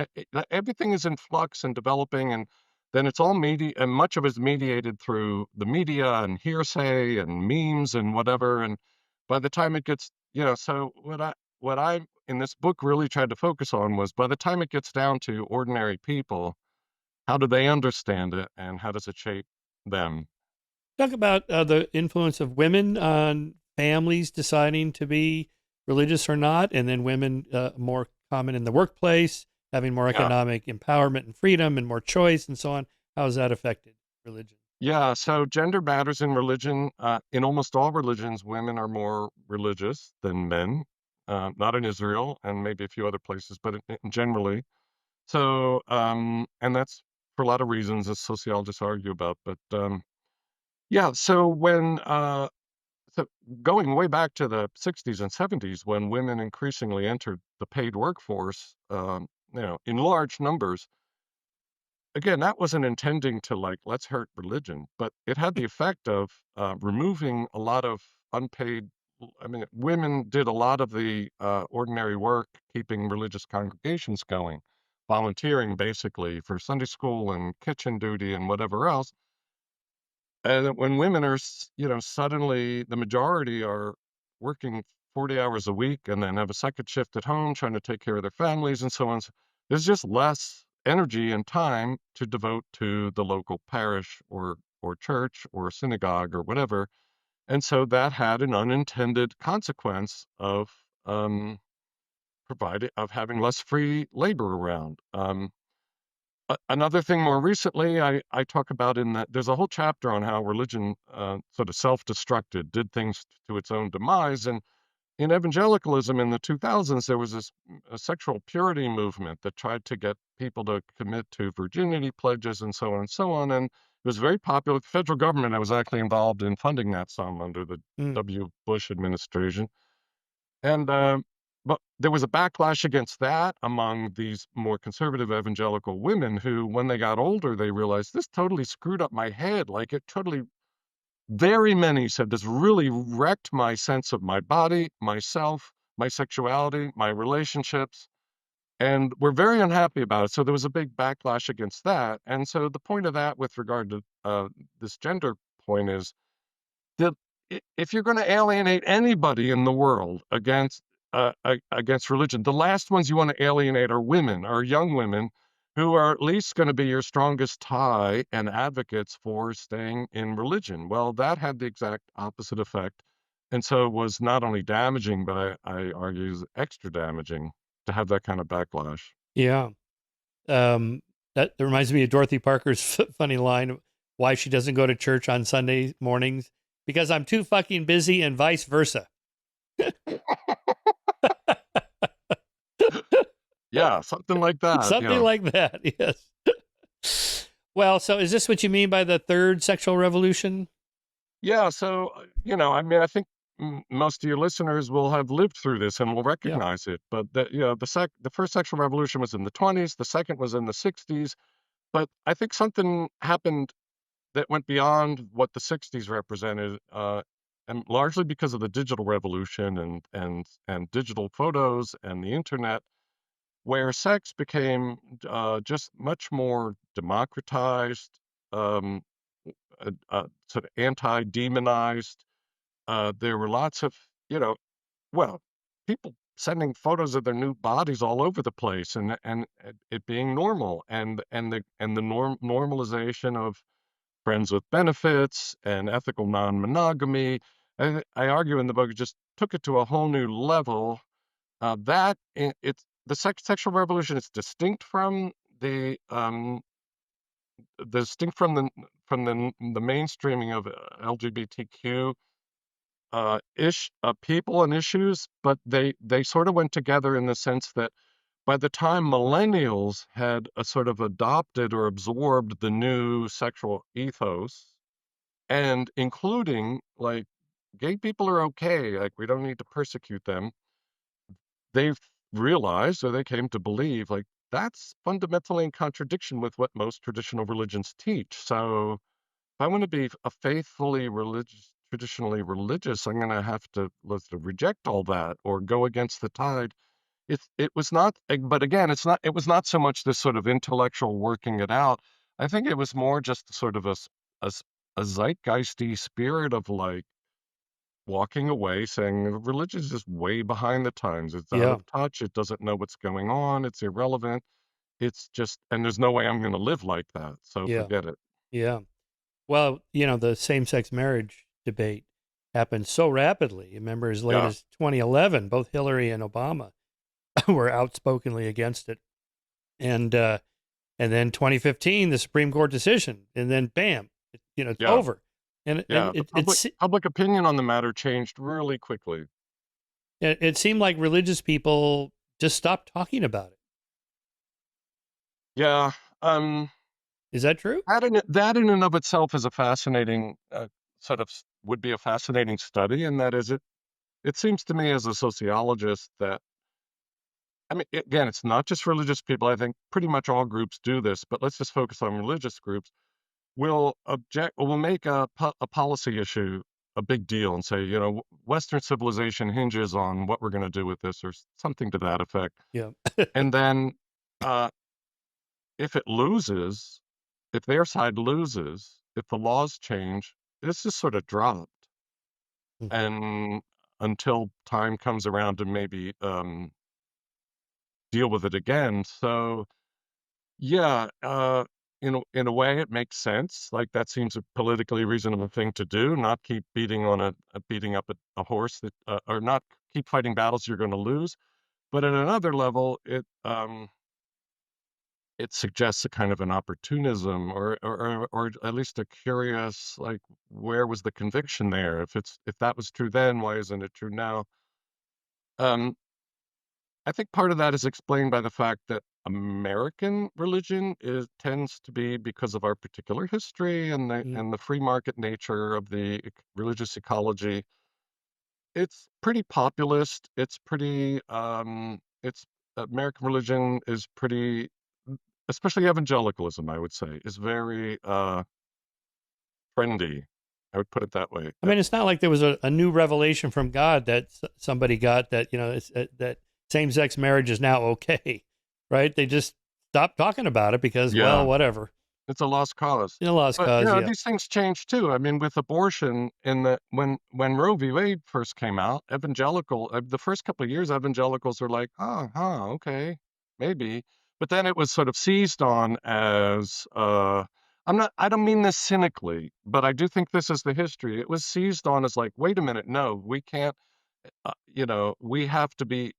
everything is in flux and developing, and then it's all and much of it is mediated through the media and hearsay and memes and whatever, and by the time it gets, so what I in this book really tried to focus on was by the time it gets down to ordinary people, how do they understand it and how does it shape them? Talk about the influence of women on families deciding to be religious or not, and then women more common in the workplace, having more Yeah. economic empowerment and freedom and more choice and so on. How has that affected religion? Yeah. So gender matters in religion. In almost all religions, women are more religious than men. Not in Israel and maybe a few other places, but generally. So, and that's for a lot of reasons, as sociologists argue about. But yeah, so going way back to the 60s and 70s, when women increasingly entered the paid workforce, in large numbers, again, that wasn't intending to like, let's hurt religion, but it had the effect of removing a lot of unpaid. I mean, women did a lot of the ordinary work, keeping religious congregations going, volunteering basically for Sunday school and kitchen duty and whatever else. And when women are, suddenly the majority are working 40 hours a week and then have a second shift at home trying to take care of their families and so on. There's just less energy and time to devote to the local parish or church or synagogue or whatever. And so that had an unintended consequence of having less free labor around. Another thing more recently, I talk about in that there's a whole chapter on how religion sort of self-destructed, did things to its own demise. And in evangelicalism in the 2000s, there was this a sexual purity movement that tried to get people to commit to virginity pledges and so on and so on. And it was very popular. The federal government, I was actually involved in funding that some under the Mm. W. Bush administration. And but there was a backlash against that among these more conservative evangelical women who, when they got older, they realized this totally screwed up my head. Like it totally, very many said this really wrecked my sense of my body, myself, my sexuality, my relationships, and we're very unhappy about it. So there was a big backlash against that. And so the point of that with regard to this gender point is that if you're going to alienate anybody in the world against religion, the last ones you want to alienate are women, are young women, who are at least going to be your strongest tie and advocates for staying in religion. Well, that had the exact opposite effect, and so it was not only damaging, but I argue is extra damaging to have that kind of backlash. Yeah. That reminds me of Dorothy Parker's funny line, why she doesn't go to church on Sunday mornings: because I'm too fucking busy, and vice versa. Yeah, something like that. Something Yeah. like that, yes. Well, so is this what you mean by the third sexual revolution? Yeah, so, I mean, I think most of your listeners will have lived through this and will Yeah. recognize it. But the first sexual revolution was in the 20s, the second was in the 60s. But I think something happened that went beyond what the 60s represented, and largely because of the digital revolution and digital photos and the internet, where sex became just much more democratized. sort of anti-demonized. There were lots of, you know, well, people sending photos of their new bodies all over the place, and it being normal, and the normalization of friends with benefits and ethical non-monogamy. I argue in the book, it just took it to a whole new level. It's the sexual revolution is the um, distinct from the mainstreaming of LGBTQ people and issues, but they sort of went together in the sense that by the time millennials had a sort of adopted or absorbed the new sexual ethos, and including like gay people are okay, like we don't need to persecute them, they've realized, or they came to believe, like that's fundamentally in contradiction with what most traditional religions teach. So if I want to be a faithfully religious, traditionally religious, I'm going to have to reject all that or go against the tide. It was not, but again, it was not so much this sort of intellectual working it out. I think it was more just sort of a zeitgeisty spirit of like walking away saying religion is just way behind the times. It's out Yeah. of touch. It doesn't know what's going on. It's irrelevant. It's just, and there's no way I'm going to live like that. So Yeah. forget it. Yeah. Well, the same-sex marriage debate happened so rapidly. Remember, as late Yeah. as 2011, both Hillary and Obama were outspokenly against it, and then 2015, the Supreme Court decision, and then bam, it's Yeah. over, and Yeah. The public opinion on the matter changed really quickly. it seemed like religious people just stopped talking about it. Yeah. Um, Is that true? that in and of itself is a fascinating would be a fascinating study, and that is it seems to me as a sociologist that, I mean, again, it's not just religious people. I think pretty much all groups do this, but let's just focus on religious groups. Will make a policy issue a big deal and say, Western civilization hinges on what we're going to do with this, or something to that effect. Yeah. And then, uh, if it loses, if their side loses, if the laws change, it's just sort of dropped. Mhm. And until time comes around to maybe deal with it again. So, yeah, in a way, it makes sense. Like that seems a politically reasonable thing to do. Not keep beating up a horse or not keep fighting battles you're going to lose. But at another level, it suggests a kind of an opportunism, or at least a curious, like, where was the conviction there? If that was true then, why isn't it true now? Um, I think part of that is explained by the fact that American religion tends to be, because of our particular history and Mm. the free market nature of the religious ecology. It's pretty populist. It's American religion is pretty, especially evangelicalism, I would say, is very trendy. I would put it that way. I mean, it's not like there was a new revelation from God that somebody got that that same-sex marriage is now okay, right? They just stopped talking about it because, well, Yeah. whatever. It's a lost cause. Lost But, cause, yeah. these things change too. I mean, with abortion when Roe v. Wade first came out, the first couple of years, evangelicals were like, "Oh, huh, okay, maybe." But then it was sort of seized on as, I don't mean this cynically, but I do think this is the history. It was seized on as like, "Wait a minute, no, we can't, we have to be,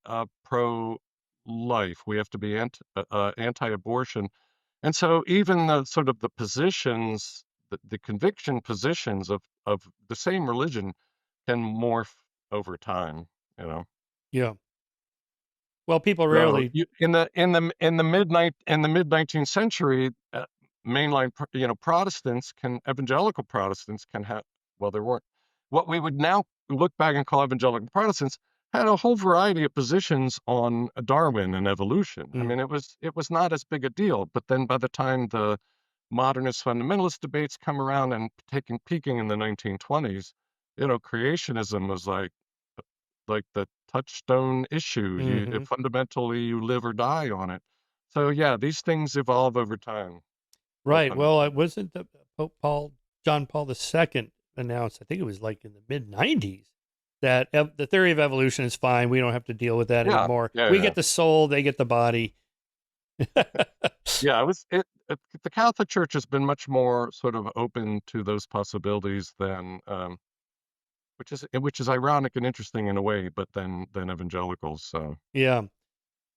pro-life. We have to be anti-abortion." And so even the sort of the positions, the conviction positions of the same religion can morph over time, you know. Yeah. Well, people So rarely. you, in the mid 19th century, mainline evangelical Protestants can have, well, there weren't, what we would now look back and call evangelical Protestants had a whole variety of positions on Darwin and evolution. I Mm. mean, it was not as big a deal. But then by the time the modernist fundamentalist debates come around and peaking in the 1920s, creationism was like the touchstone issue. Hmm. Fundamentally, you live or die on it. So yeah, these things evolve over time, quite Right. Well, fundamentally. wasn't John Paul II announced, I think it was like in the mid 90s, that the theory of evolution is fine. We don't have to deal with that Yeah, anymore. yeah, We yeah. get the soul, they get the body. Yeah, the Catholic Church has been much more sort of open to those possibilities than which is ironic and interesting in a way, but than evangelicals. So Yeah.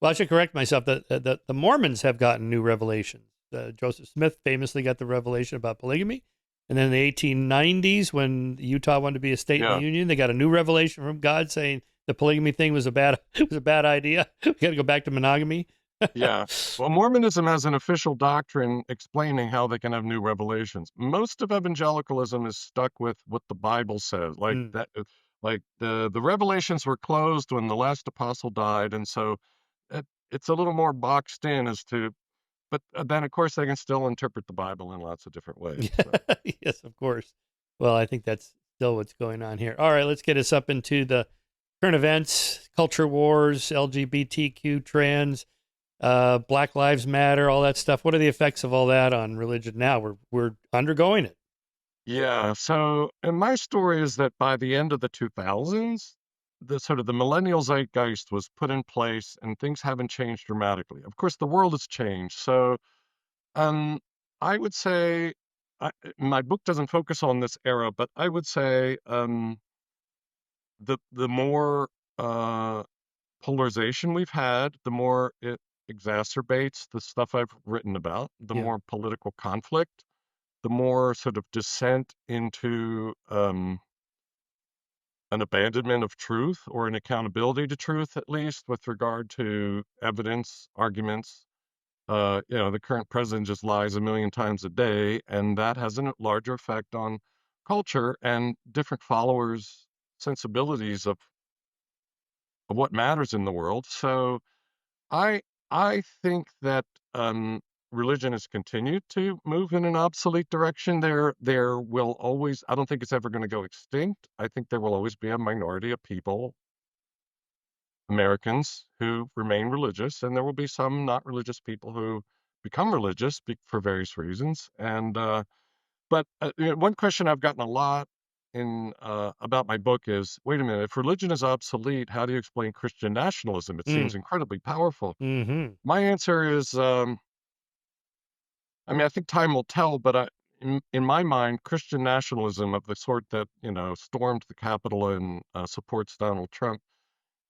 Well, I should correct myself. The Mormons have gotten new revelations. Joseph Smith famously got the revelation about polygamy. And then in the 1890s, when Utah wanted to be a state in the yeah, Union, they got a new revelation from God saying the polygamy thing was a bad it was a bad idea. We got to go back to monogamy. yeah. Well, Mormonism has an official doctrine explaining how they can have new revelations. Most of evangelicalism is stuck with what the Bible says, like Mm. that, like the revelations were closed when the last apostle died, and so it's a little more boxed in as to. But then, of course, they can still interpret the Bible in lots of different ways. So. Yes, of course. Well, I think that's still what's going on here. All right, let's get us up into the current events, culture wars, LGBTQ, trans, Black Lives Matter, all that stuff. What are the effects of all that on religion now? We're undergoing it. Yeah. So, and my story is that by the end of the 2000s, the sort of the millennial zeitgeist was put in place and things haven't changed dramatically. Of course, the world has changed. So, um, I would say my book doesn't focus on this era, but I would say the more polarization we've had, the more it exacerbates the stuff I've written about, the Yeah. more political conflict, the more sort of descent into an abandonment of truth or an accountability to truth, at least with regard to evidence, arguments. The current president just lies a million times a day, and that has a larger effect on culture and different followers' sensibilities of what matters in the world. So I I think that religion has continued to move in an obsolete direction. There will always, I don't think it's ever going to go extinct. I think there will always be a minority of people, Americans, who remain religious, and there will be some not religious people who become religious for various reasons. And one question I've gotten a lot in about my book is, wait a minute, if religion is obsolete, how do you explain Christian nationalism? It Mm. seems incredibly powerful. Mm-hmm. My answer is, I mean, I think time will tell, but in my mind, Christian nationalism of the sort that, stormed the Capitol and supports Donald Trump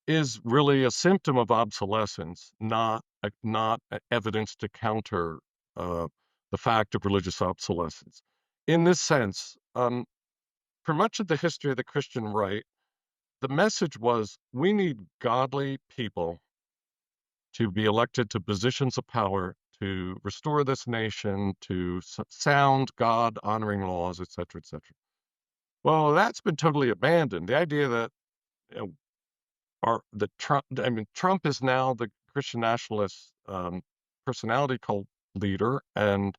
is really a symptom of obsolescence, not evidence to counter uh, the fact of religious obsolescence. In this sense, for much of the history of the Christian right, the message was we need godly people to be elected to positions of power to restore this nation to sound God honoring laws, et cetera, et cetera. Well, that's been totally abandoned. The idea that you know, Trump is now the Christian nationalist personality cult leader, and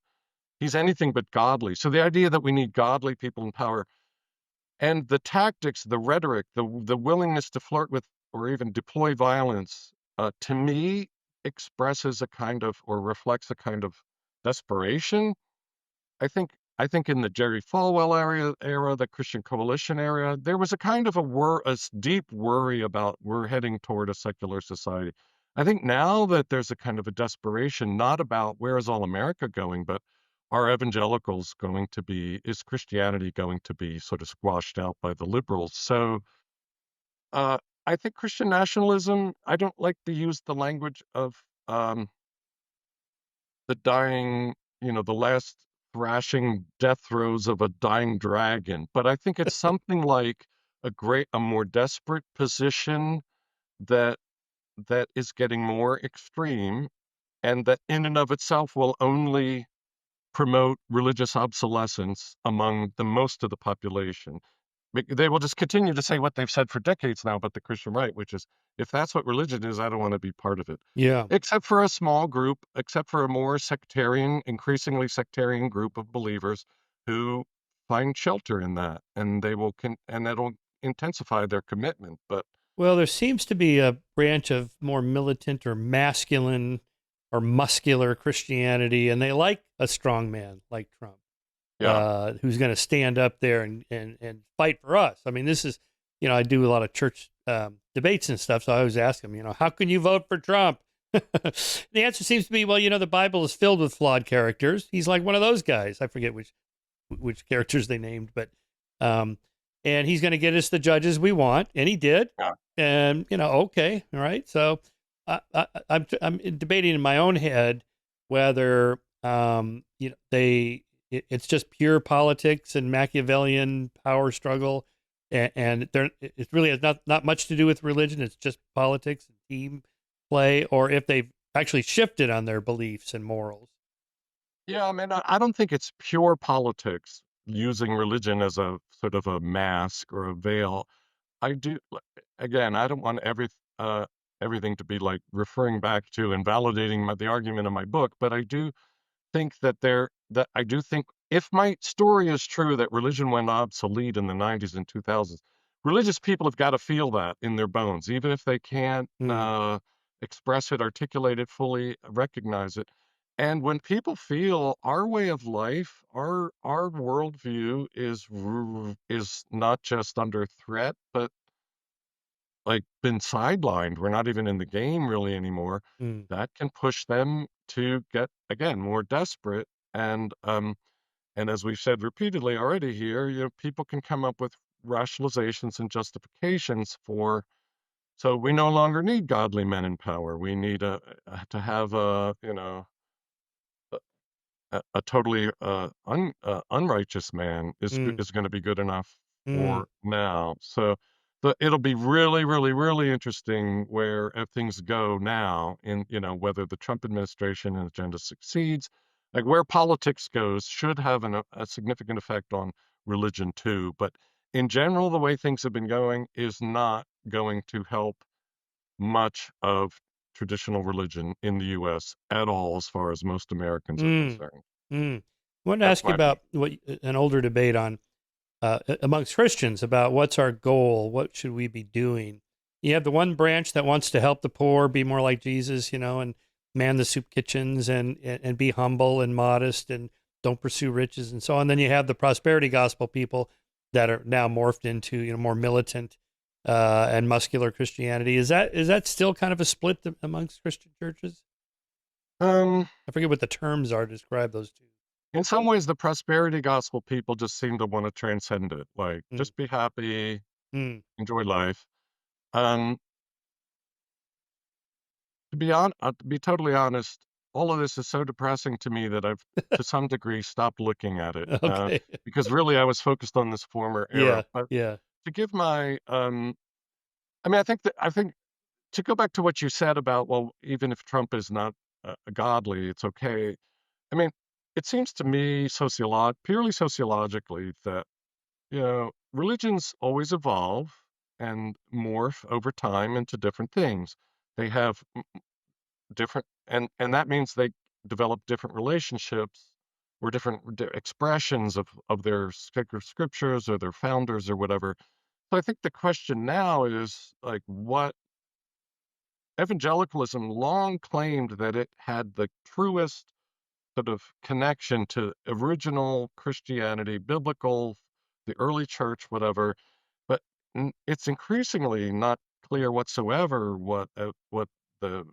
he's anything but godly. So the idea that we need godly people in power and the tactics, the rhetoric, the willingness to flirt with or even deploy violence, to me, expresses a kind of or reflects a kind of desperation. I think in the Jerry Falwell era, the Christian Coalition era, there was a kind of a deep worry about we're heading toward a secular society. I think now that there's a kind of a desperation, not about where is all America going, but are evangelicals going to be, is Christianity going to be sort of squashed out by the liberals? So uh, I think Christian nationalism, I don't like to use the language of um, the dying, the last thrashing death throes of a dying dragon. But I think it's something like a more desperate position that that is getting more extreme, and that in and of itself will only promote religious obsolescence among the most of the population. They will just continue to say what they've said for decades now about the Christian right, which is, if that's what religion is, I don't want to be part of it. Yeah. Except for a small group, except for a more sectarian, increasingly sectarian group of believers who find shelter in that, and and that'll intensify their commitment. But Well, there seems to be a branch of more militant or masculine or muscular Christianity, and they like a strong man like Trump. Yeah. who's going to stand up there and fight for us. I mean, this is, I do a lot of church debates and stuff, so I always ask them, how can you vote for Trump? The answer seems to be, well, the Bible is filled with flawed characters. He's like one of those guys. I forget which characters they named, but um, and he's going to get us the judges we want, and he did. Yeah. And okay, all right. So I'm debating in my own head whether it's just pure politics and Machiavellian power struggle, and it really has not much to do with religion. It's just politics and team play, or if they've actually shifted on their beliefs and morals. Yeah, I mean, I don't think it's pure politics using religion as a sort of a mask or a veil. I do, again, I don't want everything to be like referring back to and validating the argument of my book, but I do think that I do think if my story is true that religion went obsolete in the 90s and 2000s, religious people have got to feel that in their bones, even if they can't Mm, express it, articulate it fully, recognize it. And when people feel our way of life, our worldview is not just under threat, but like been sidelined. We're not even in the game really anymore. mm, That can push them to get again more desperate. And as we've said repeatedly already here, people can come up with rationalizations and justifications for. So we no longer need godly men in power. We need to have a totally unrighteous man mm, is going to be good enough mm, for now. So it'll be really, really, really interesting where if things go now in whether the Trump administration and agenda succeeds, like where politics goes should have a significant effect on religion too. But in general, the way things have been going is not going to help much of traditional religion in the U.S. at all, as far as most Americans are mm, concerned. mm. I wanted to That's ask you my view. about an older debate on amongst Christians about what's our goal, what should we be doing. You have the one branch that wants to help the poor, be more like Jesus, and man the soup kitchens and be humble and modest and don't pursue riches and so on. Then you have the prosperity gospel people that are now morphed into more militant and muscular Christianity. Is that still kind of a split amongst Christian churches? Um, I forget what the terms are to describe those two. in some ways, the prosperity gospel people just seem to want to transcend it. Like, Mm, just be happy, mm, enjoy life. Um, to be totally honest, all of this is so depressing to me that I've, to some degree, stopped looking at it. okay. Because really, I was focused on this former era. Yeah. But Yeah. to give my, I mean, I think to go back to what you said about, well, even if Trump is not godly, it's okay. I mean, it seems to me purely sociologically that, religions always evolve and morph over time into different things. They have different, and that means they develop different relationships or different expressions of their sacred scriptures or their founders or whatever. So I think the question now is like what evangelicalism long claimed that it had the truest sort of connection to original Christianity, biblical, the early church, whatever. But it's increasingly not clear whatsoever what the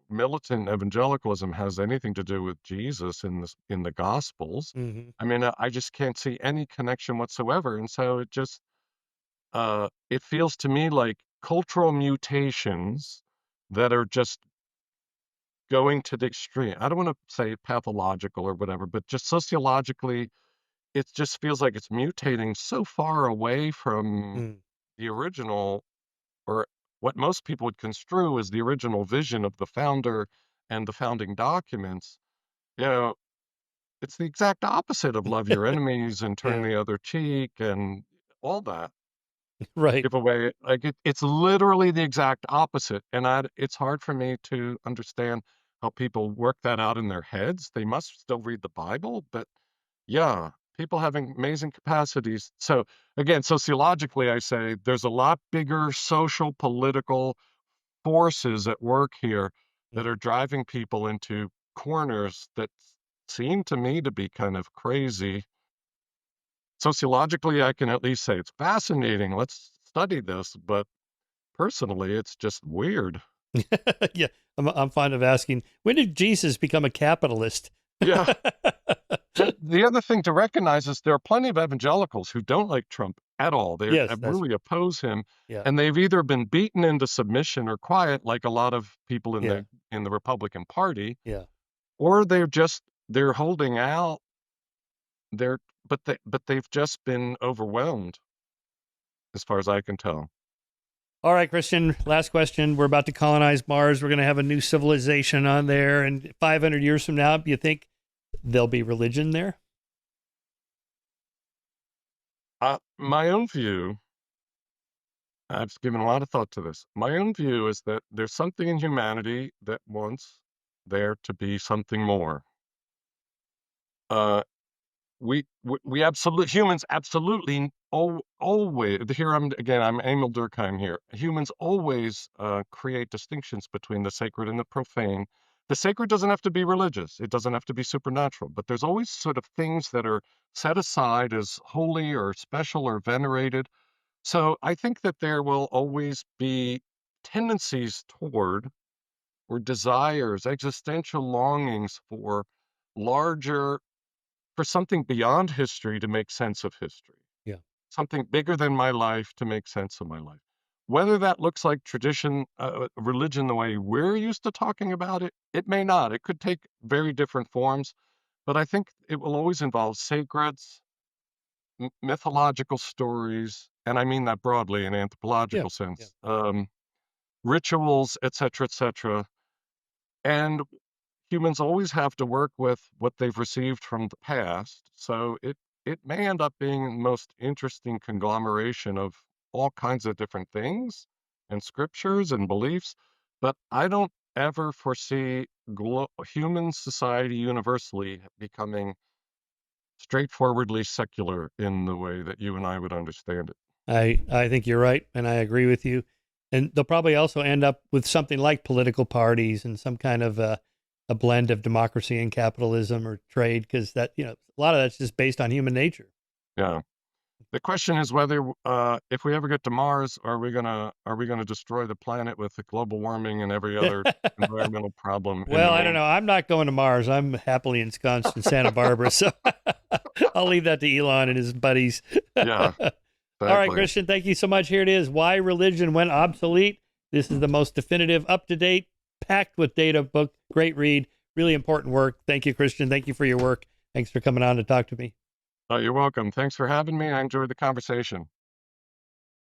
militant evangelicalism has anything to do with Jesus in the Gospels. Hmm. I mean, I just can't see any connection whatsoever, and so it feels to me like cultural mutations that are just going to the extreme. I don't want to say pathological or whatever, but just sociologically, it just feels like it's mutating so far away from Mm. the original, or what most people would construe as the original vision of the founder and the founding documents. You know, it's the exact opposite of love your enemies and turn Yeah. the other cheek and all that. Right. Give away like it's literally the exact opposite, and it's hard for me to understand how people work that out in their heads. They must still read the Bible, but yeah, people having amazing capacities. So again, sociologically, I say there's a lot bigger social, political forces at work here that Mm. are driving people into corners that seem to me to be kind of crazy. Sociologically, I can at least say it's fascinating. Let's study this. But personally, it's just weird. Yeah, I'm fond of asking, when did Jesus become a capitalist? Yeah. And the other thing to recognize is there are plenty of evangelicals who don't like Trump at all. They Yes, that's really oppose him, yeah, and they've either been beaten into submission or quiet, like a lot of people in yeah, the Republican Party, yeah. or they're holding out. They've just been overwhelmed, as far as I can tell. All right, Christian, last question. We're about to colonize Mars. We're going to have a new civilization on there. And 500 years from now, do you think there'll be religion there? My own view, I've given a lot of thought to this. My own view is that there's something in humanity that wants there to be something more. Uh, we absolutely humans absolutely always here I'm Emil Durkheim here. Humans always create distinctions between the sacred and the profane. The sacred doesn't have to be religious. It doesn't have to be supernatural, but there's always sort of things that are set aside as holy or special or venerated. So I think that there will always be tendencies toward or desires, existential longings larger for something beyond history to make sense of history, Yeah. something bigger than my life to make sense of my life. Whether that looks like tradition, religion, the way we're used to talking about it, it may not. It could take very different forms, but I think it will always involve sacreds, mythological stories, and I mean that broadly in Yeah. anthropological Yeah. sense, rituals, etc., etc. And humans always have to work with what they've received from the past, so it may end up being the most interesting conglomeration of all kinds of different things and scriptures and beliefs, but I don't ever foresee human society universally becoming straightforwardly secular in the way that you and I would understand it. I think you're right, and I agree with you. And they'll probably also end up with something like political parties and some kind of a blend of democracy and capitalism or trade, because that, a lot of that's just based on human nature. Yeah. The question is whether, if we ever get to Mars, are we gonna destroy the planet with the global warming and every other environmental problem in the Well, I don't name? know. I'm not going to Mars. I'm happily ensconced in Santa Barbara, so I'll leave that to Elon and his buddies. Yeah, All right, exactly. Christian, thank you so much. Here it is: Why Religion Went Obsolete. This is the most definitive, up to date, packed with data book. Great read, really important work. Thank you, Christian. Thank you for your work. Thanks for coming on to talk to me. You're welcome. Thanks for having me. I enjoyed the conversation.